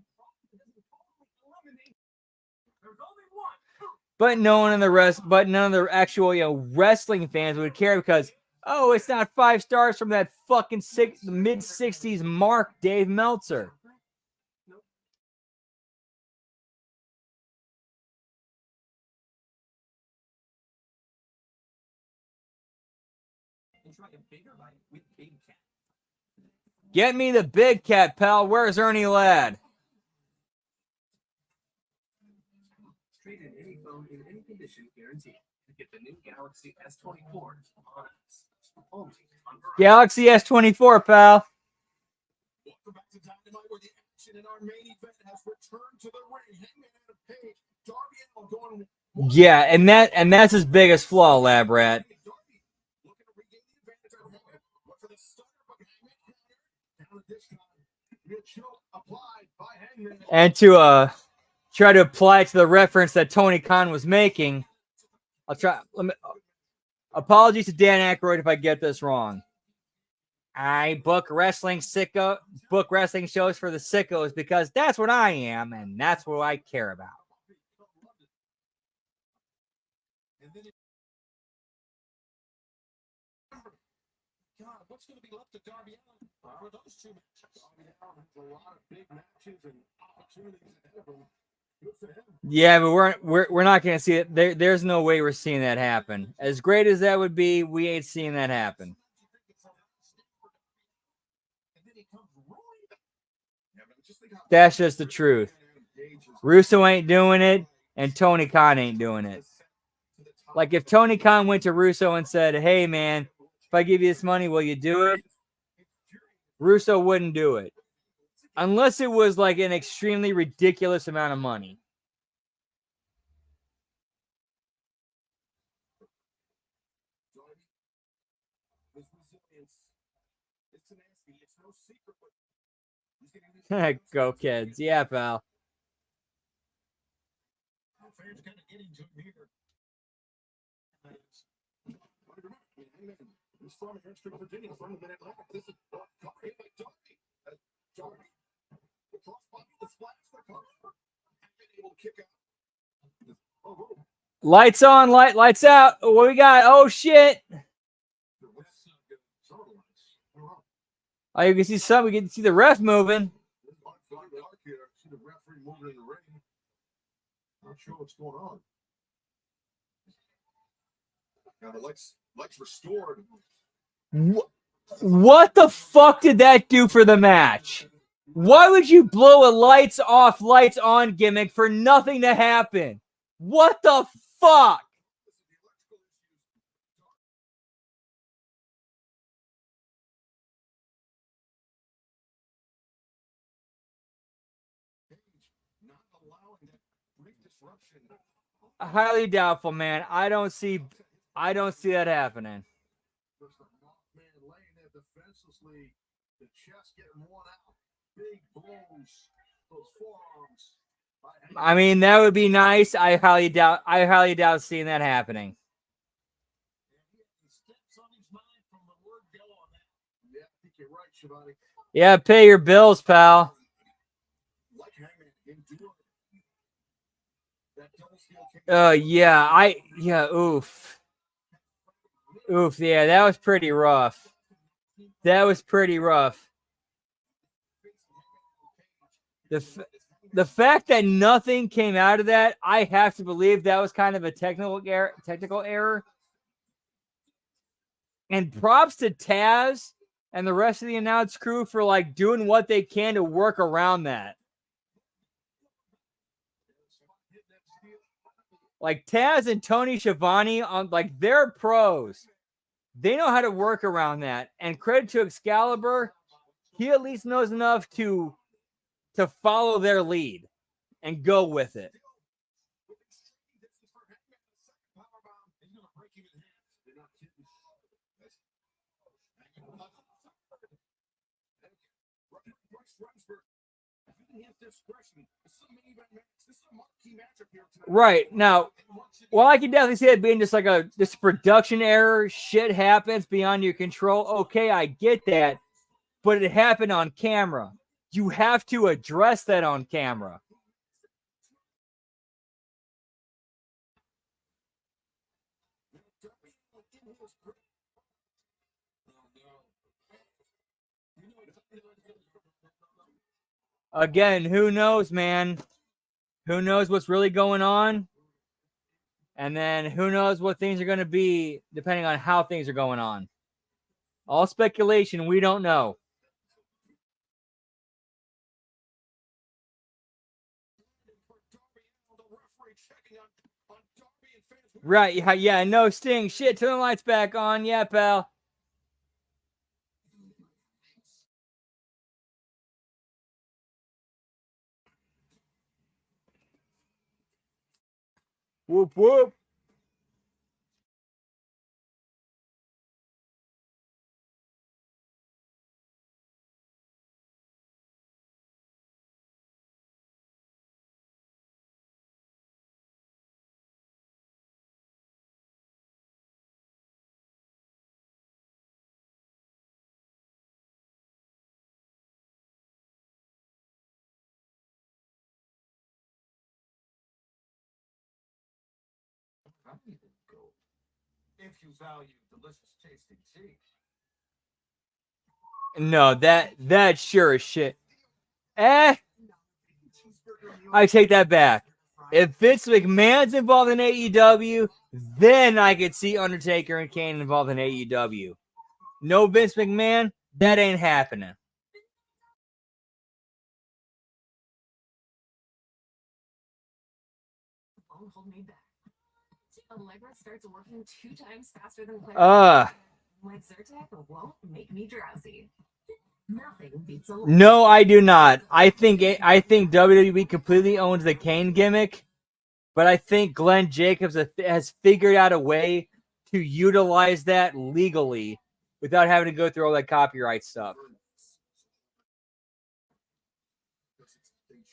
But none of the actual, wrestling fans would care because, oh, it's not 5 stars from that fucking mid-60s Mark Dave Meltzer. Get me the big cat, pal. Where's Ernie Ladd? Trade in any phone in any condition guaranteed. Get the new Galaxy S24 on Galaxy S24, pal. Welcome back to Dynamite, where the action in our main event has returned to the ring. Hangman Adam Page, Darby Allin going. Yeah, and that's his biggest flaw, Lab Rat. Looking to regain the advantage at home. Look for the starter, but Hangman down at this time. Mitchell applied by Hangman. And to try to apply it to the reference that Tony Khan was making, apologies to Dan Aykroyd if I get this wrong. I book wrestling shows for the sickos because that's what I am and that's what I care about. God, what's going to be left of Darby Allin for those two matches? Darby Allin has a lot of big matches and opportunities ahead of him. Yeah, but we're not going to see it. There's no way we're seeing that happen. As great as that would be, we ain't seeing that happen. That's just the truth. Russo ain't doing it, and Tony Khan ain't doing it. Like if Tony Khan went to Russo and said, "Hey man, if I give you this money, will you do it?" Russo wouldn't do it. Unless it was like an extremely ridiculous amount of money. Go kids. Yeah, pal. He's from Harrisburg, Virginia, from the Mid-Atlantic. This is Darby. Darby. The crossbody, the splash, the cover. Been able to kick out. Lights on, lights out. What we got? Oh shit. Oh, you can see some. We can see the ref moving. See the referee moving in the ring. Not sure what's going on. Now the lights restored. What the fuck did that do for the match? Why would you blow a lights off, lights on gimmick for nothing to happen? What the fuck? Not allowing that brief disruption. Highly doubtful, man. I don't see that happening. Man laying there defenselessly, the chest getting worn out, big blows, those forearms. I mean, that would be nice. I highly doubt seeing that happening. Yeah, I think you're right, Shivani. Yeah, pay your bills, pal. Like Hangman, endure. That double steel kick. Oof. Oof, yeah, that was pretty rough. That was pretty rough. The fact that nothing came out of that, I have to believe that was kind of a technical error. And props to Taz and the rest of the announce crew for like doing what they can to work around that. Like Taz and Tony Schiavone on like they're pros. They know how to work around that. And credit to Excalibur, he at least knows enough to follow their lead and go with it. Right. Now, well, I can definitely see it being just like a production error. Shit happens beyond your control. Okay, I get that. But it happened on camera. You have to address that on camera. Again, who knows, man? Who knows what's really going on? And then who knows what things are going to be depending on how things are going on. All speculation. We don't know. Right. Yeah. No Sting. Shit. Turn the lights back on. Yeah, pal. Whoop, whoop. If you value delicious tasting tea. No, that sure as shit. I take that back. If Vince McMahon's involved in AEW, then I could see Undertaker and Kane involved in AEW. No Vince McMahon, that ain't happening. Won't hold me back. Allegra starts working 2 times faster than Claire. Like Zyrtec won't make me drowsy. Nothing beats Allegra. No, I do not. I think WWE completely owns the Kane gimmick, but I think Glenn Jacobs has figured out a way to utilize that legally without having to go through all that copyright stuff.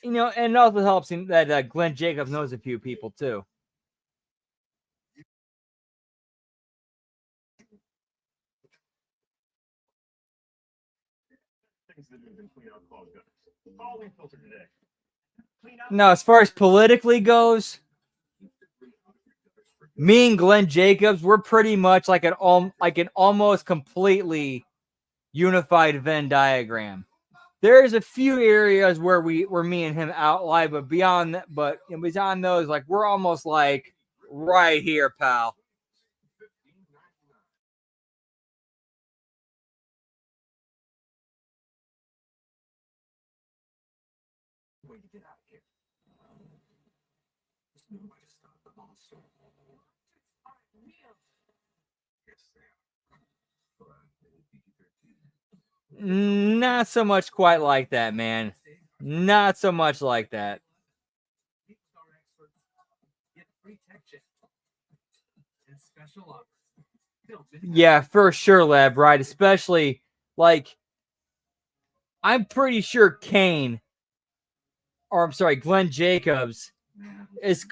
You know, and it also helps him that Glenn Jacobs knows a few people too. No, as far as politically goes, me and Glenn Jacobs, we're pretty much like an almost completely unified Venn diagram. There's a few areas where me and him outlie, but beyond those, like we're almost like right here, pal. Not so much quite like that, man. Not so much like that. And special offers. Yeah, for sure, Lab, right? Especially, like, I'm pretty sure Kane, or I'm sorry, Glenn Jacobs, is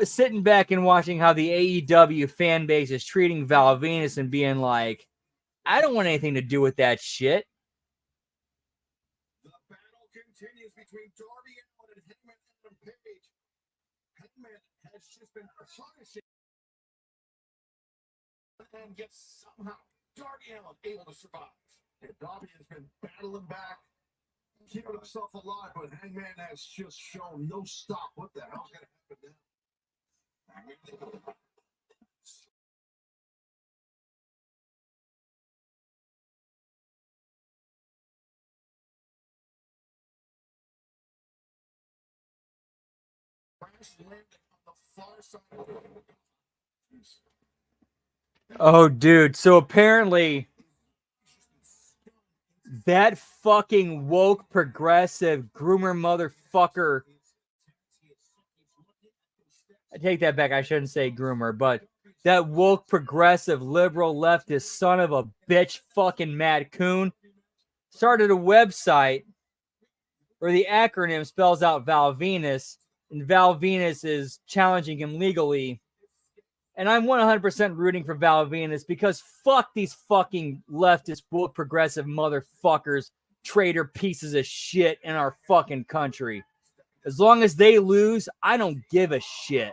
sitting back and watching how the AEW fan base is treating Val Venus and being like, I don't want anything to do with that shit. The battle continues between Darby Allin and Hangman Adam Page. Hangman has just been punishing and gets somehow Darby Allin able to survive. And Darby has been battling back, keeping himself alive, but Hangman has just shown no stop. What the hell's going to happen now? Oh, dude. So apparently, that fucking woke progressive groomer motherfucker. I take that back. I shouldn't say groomer, but that woke progressive liberal leftist son of a bitch fucking Matt Coon started a website where the acronym spells out Val Venus, and Val Venus is challenging him legally. And I'm 100% rooting for Val Venus because fuck these fucking leftist, woke, progressive motherfuckers, traitor pieces of shit in our fucking country. As long as they lose, I don't give a shit.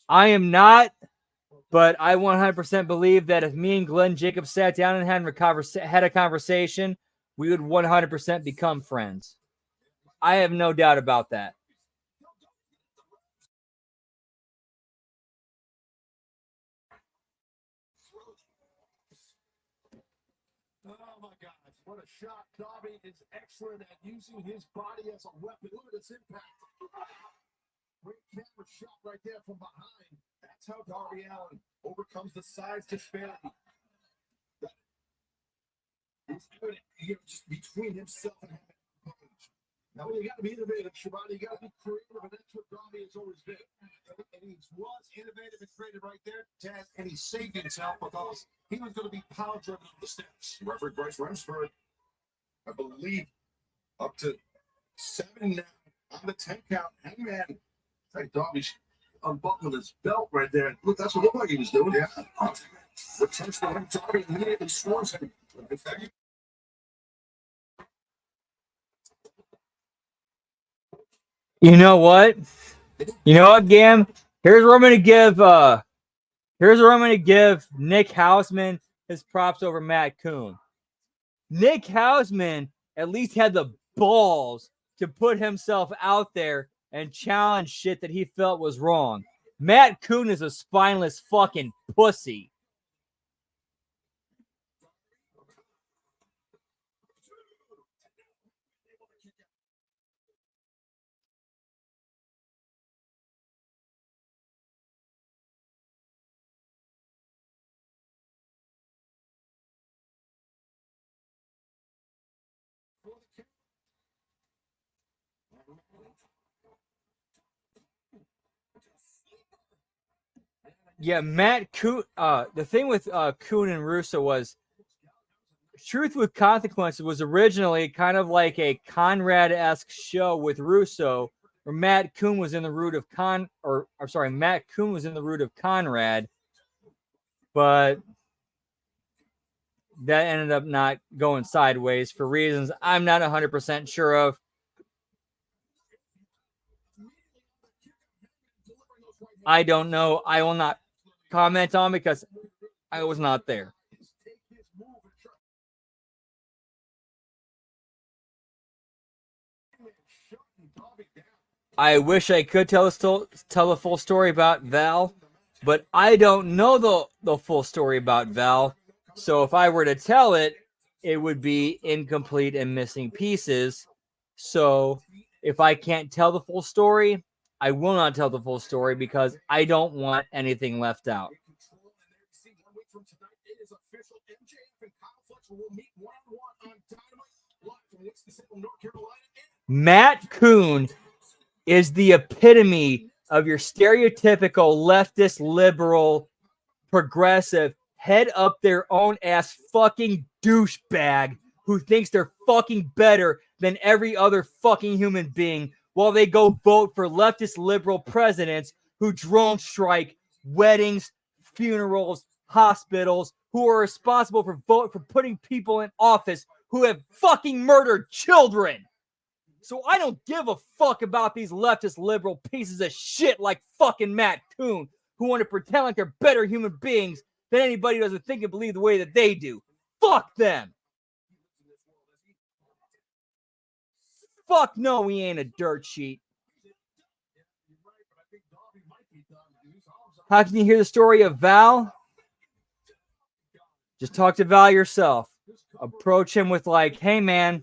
I am not, but I 100% believe that if me and Glenn Jacobs sat down and had a conversation, we would 100% become friends. I have no doubt about that. Oh my God, what a shot. Darby is excellent at using his body as a weapon. Look at its impact. Great camera shot right there from behind. That's how Darby Allin overcomes the size disparity. It's evident just between himself and Page. Now, you got to be innovative, Shibata. You got to be creative, and that's what Darby has always been. And he was innovative and creative right there, Taz, and he saved himself because he was going to be power driven on the steps. Referee Bryce Remsford, I believe, up to 7 now on the 10 count. Hangman, like Darby's unbuckled his belt right there. Look, that's what it looked like he was doing. Yeah. Returns to him, Darby immediately swarms him. You know what? Gam? Here's where I'm gonna give Nick Hausman his props over Matt Coon. Nick Hausman at least had the balls to put himself out there and challenge shit that he felt was wrong. Matt Coon is a spineless fucking pussy. Yeah, Matt Coon. The thing with Coon and Russo was Truth with Consequences was originally kind of like a Conrad-esque show with Russo, where Matt Coon was in the root of Matt Coon was in the root of Conrad, but that ended up not going sideways for reasons I'm not 100% sure of. I don't know. I will not comment on because I was not there. I wish I could tell the full story about Val, but I don't know the full story about Val. So if I were to tell it, it would be incomplete and missing pieces. So if I can't tell the full story, I will not tell the full story because I don't want anything left out. Matt Kuhn is the epitome of your stereotypical leftist, liberal, progressive, head up their own ass fucking douchebag who thinks they're fucking better than every other fucking human being while they go vote for leftist liberal presidents who drone strike weddings, funerals, hospitals, who are responsible for putting people in office who have fucking murdered children. So I don't give a fuck about these leftist liberal pieces of shit like fucking Matt Kuhn, who want to pretend like they're better human beings than anybody who doesn't think and believe the way that they do. Fuck them. Fuck no, he ain't a dirt sheet. How can you hear the story of Val? Just talk to Val yourself. Approach him with like, hey man,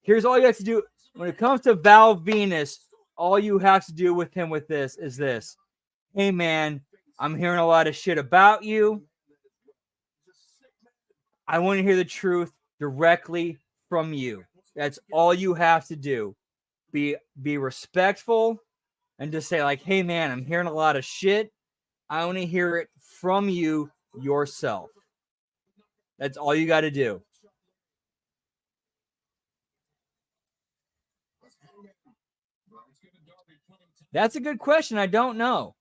here's all you have to do. When it comes to Val Venus, all you have to do with him with this is this. Hey man, I'm hearing a lot of shit about you. I want to hear the truth directly from you. That's all you have to do. Be respectful and just say like, hey man, I'm hearing a lot of shit. I want to hear it from you yourself. That's all you got to do. That's a good question. I don't know.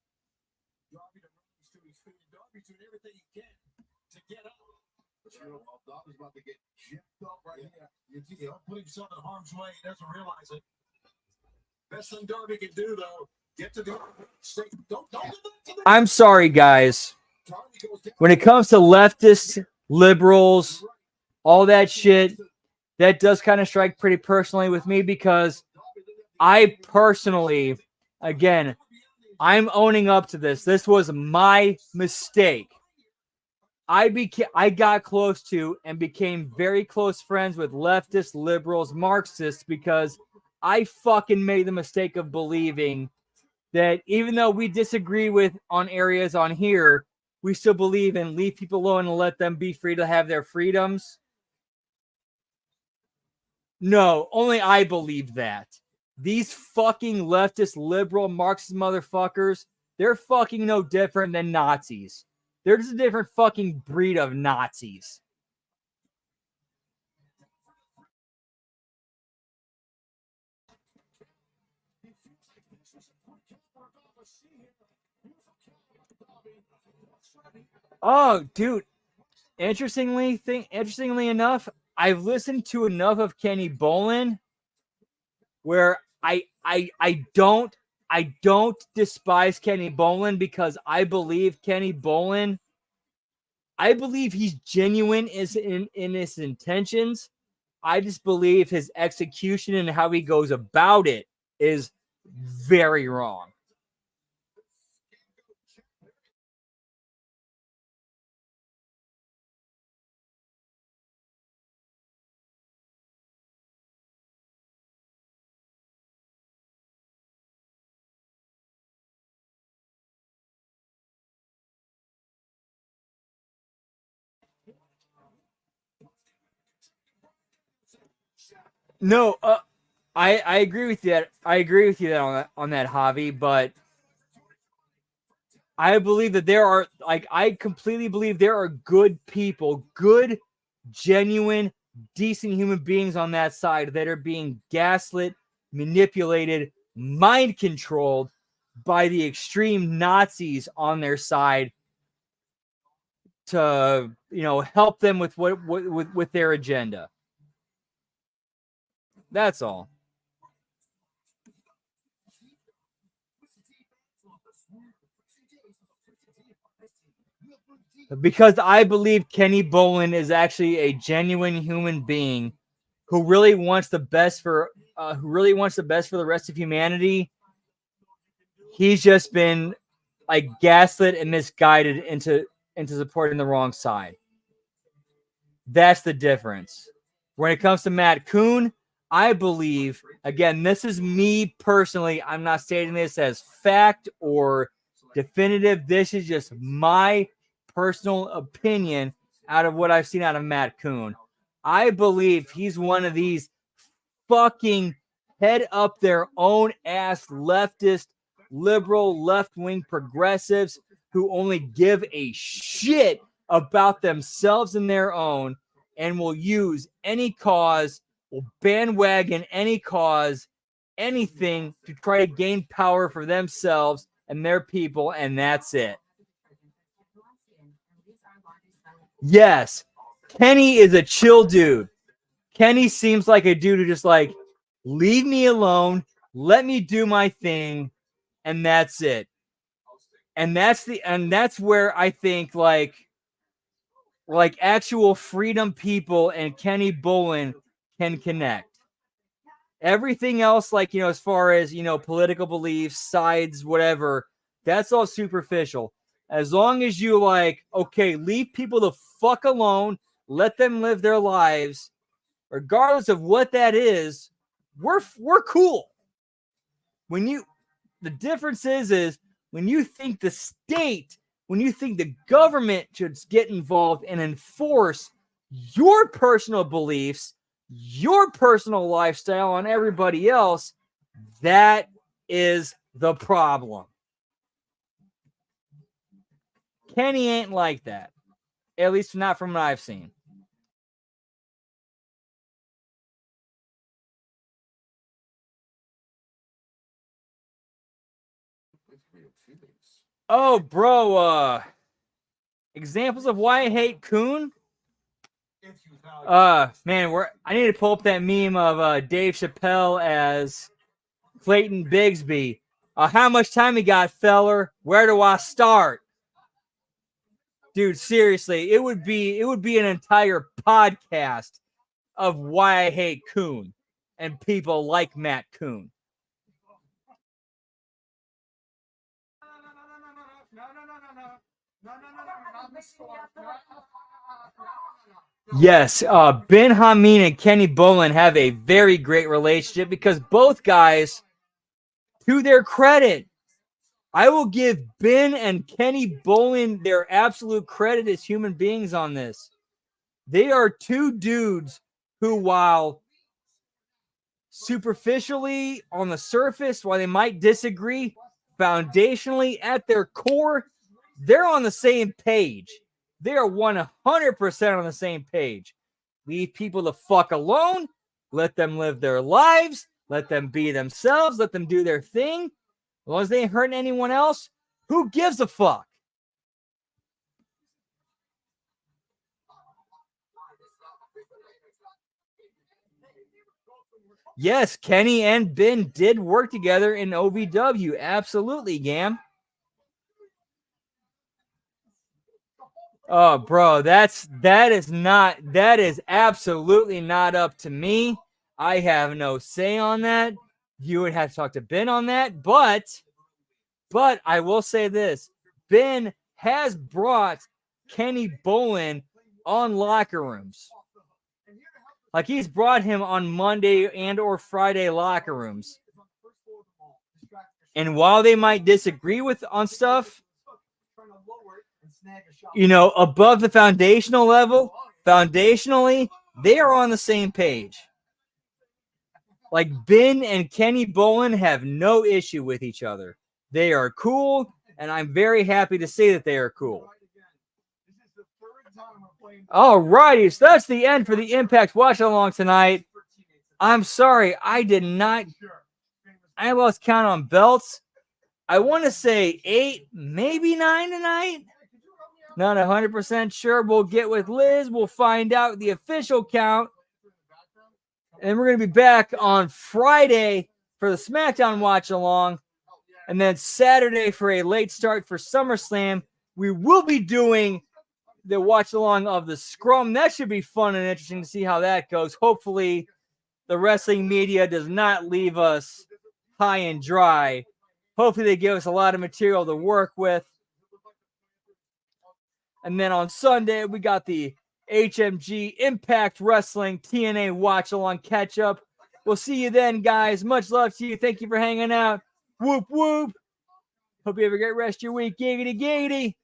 Put himself in harm's way. He doesn't realize it. Best thing Darby can do, though, get to the. I'm sorry, guys. When it comes to leftists, liberals, all that shit, that does kind of strike pretty personally with me because I personally, again, I'm owning up to this. This was my mistake. I got close to and became very close friends with leftists, liberals, Marxists because I fucking made the mistake of believing that even though we disagree on areas on here, we still believe in leave people alone and let them be free to have their freedoms. No, only I believe that. These fucking leftist, liberal, Marxist motherfuckers, they're fucking no different than Nazis. They're just a different fucking breed of Nazis. Oh, dude. Interestingly enough, I've listened to enough of Kenny Bolin where I don't despise Kenny Bolin because I believe Kenny Bolin. I believe he's genuine in his intentions. I just believe his execution and how he goes about it is very wrong. No, I agree with you. I agree with you on that, Javi. But I believe that I completely believe there are good people, good, genuine, decent human beings on that side that are being gaslit, manipulated, mind controlled by the extreme Nazis on their side to, help them with with their agenda. That's all. Because I believe Kenny Bolin is actually a genuine human being who really wants the best for the rest of humanity. He's just been like gaslit and misguided into supporting the wrong side. That's the difference. When it comes to Matt Kuhn, I believe, again, this is me personally. I'm not stating this as fact or definitive. This is just my personal opinion out of what I've seen out of Matt Kuhn. I believe he's one of these fucking head up their own ass leftist, liberal, left-wing progressives who only give a shit about themselves and their own and will use any cause, will bandwagon any cause, anything to try to gain power for themselves and their people, and that's it. Yes, Kenny is a chill dude. Kenny seems like a dude who just like, leave me alone, let me do my thing, and that's it. And that's where I think like actual freedom people and Kenny Bolin can connect. Everything else, like, you know, as far as, you know, political beliefs, sides, whatever, that's all superficial. As long as you like, okay, leave people the fuck alone, let them live their lives, regardless of what that is, we're cool. The difference is when you think the state, when you think the government should get involved and enforce your personal beliefs, your personal lifestyle on everybody else, that is the problem. Kenny ain't like that. At least not from what I've seen. Oh, bro, examples of why I hate Coon? Man, I need to pull up that meme of Dave Chappelle as Clayton Bigsby. How much time you got, feller? Where do I start? Dude, seriously, it would be an entire podcast of why I hate Coon and people like Matt Coon. Yes, Ben Hameen and Kenny Bolin have a very great relationship because both guys, to their credit, I will give Ben and Kenny Bolin their absolute credit as human beings on this. They are two dudes who, while superficially on the surface, while they might disagree, foundationally at their core, they're on the same page. They are 100% on the same page. Leave people the fuck alone. Let them live their lives. Let them be themselves. Let them do their thing. As long as they ain't hurting anyone else, who gives a fuck? Yes, Kenny and Ben did work together in OVW. Absolutely, Gam. Oh, bro, that is absolutely not up to me. I have no say on that. You would have to talk to Ben on that, but I will say this. Ben has brought Kenny Bolin on locker rooms. Like, he's brought him on Monday and or Friday locker rooms. And while they might disagree on stuff, you know, above the foundational level, foundationally, they are on the same page. Like, Ben and Kenny Bolin have no issue with each other. They are cool, and I'm very happy to say that they are cool. All righty, so that's the end for the Impact Watch-Along tonight. I'm sorry, I lost count on belts. I want to say 8, maybe 9 tonight. Not 100% sure. We'll get with Liz. We'll find out the official count. And we're going to be back on Friday for the SmackDown Watch-Along. And then Saturday for a late start for SummerSlam. We will be doing the Watch-Along of the Scrum. That should be fun and interesting to see how that goes. Hopefully, the wrestling media does not leave us high and dry. Hopefully, they give us a lot of material to work with. And then on Sunday, we got the HMG Impact Wrestling TNA Watch-Along catch-up. We'll see you then, guys. Much love to you. Thank you for hanging out. Whoop, whoop. Hope you have a great rest of your week. Giggity, giggity.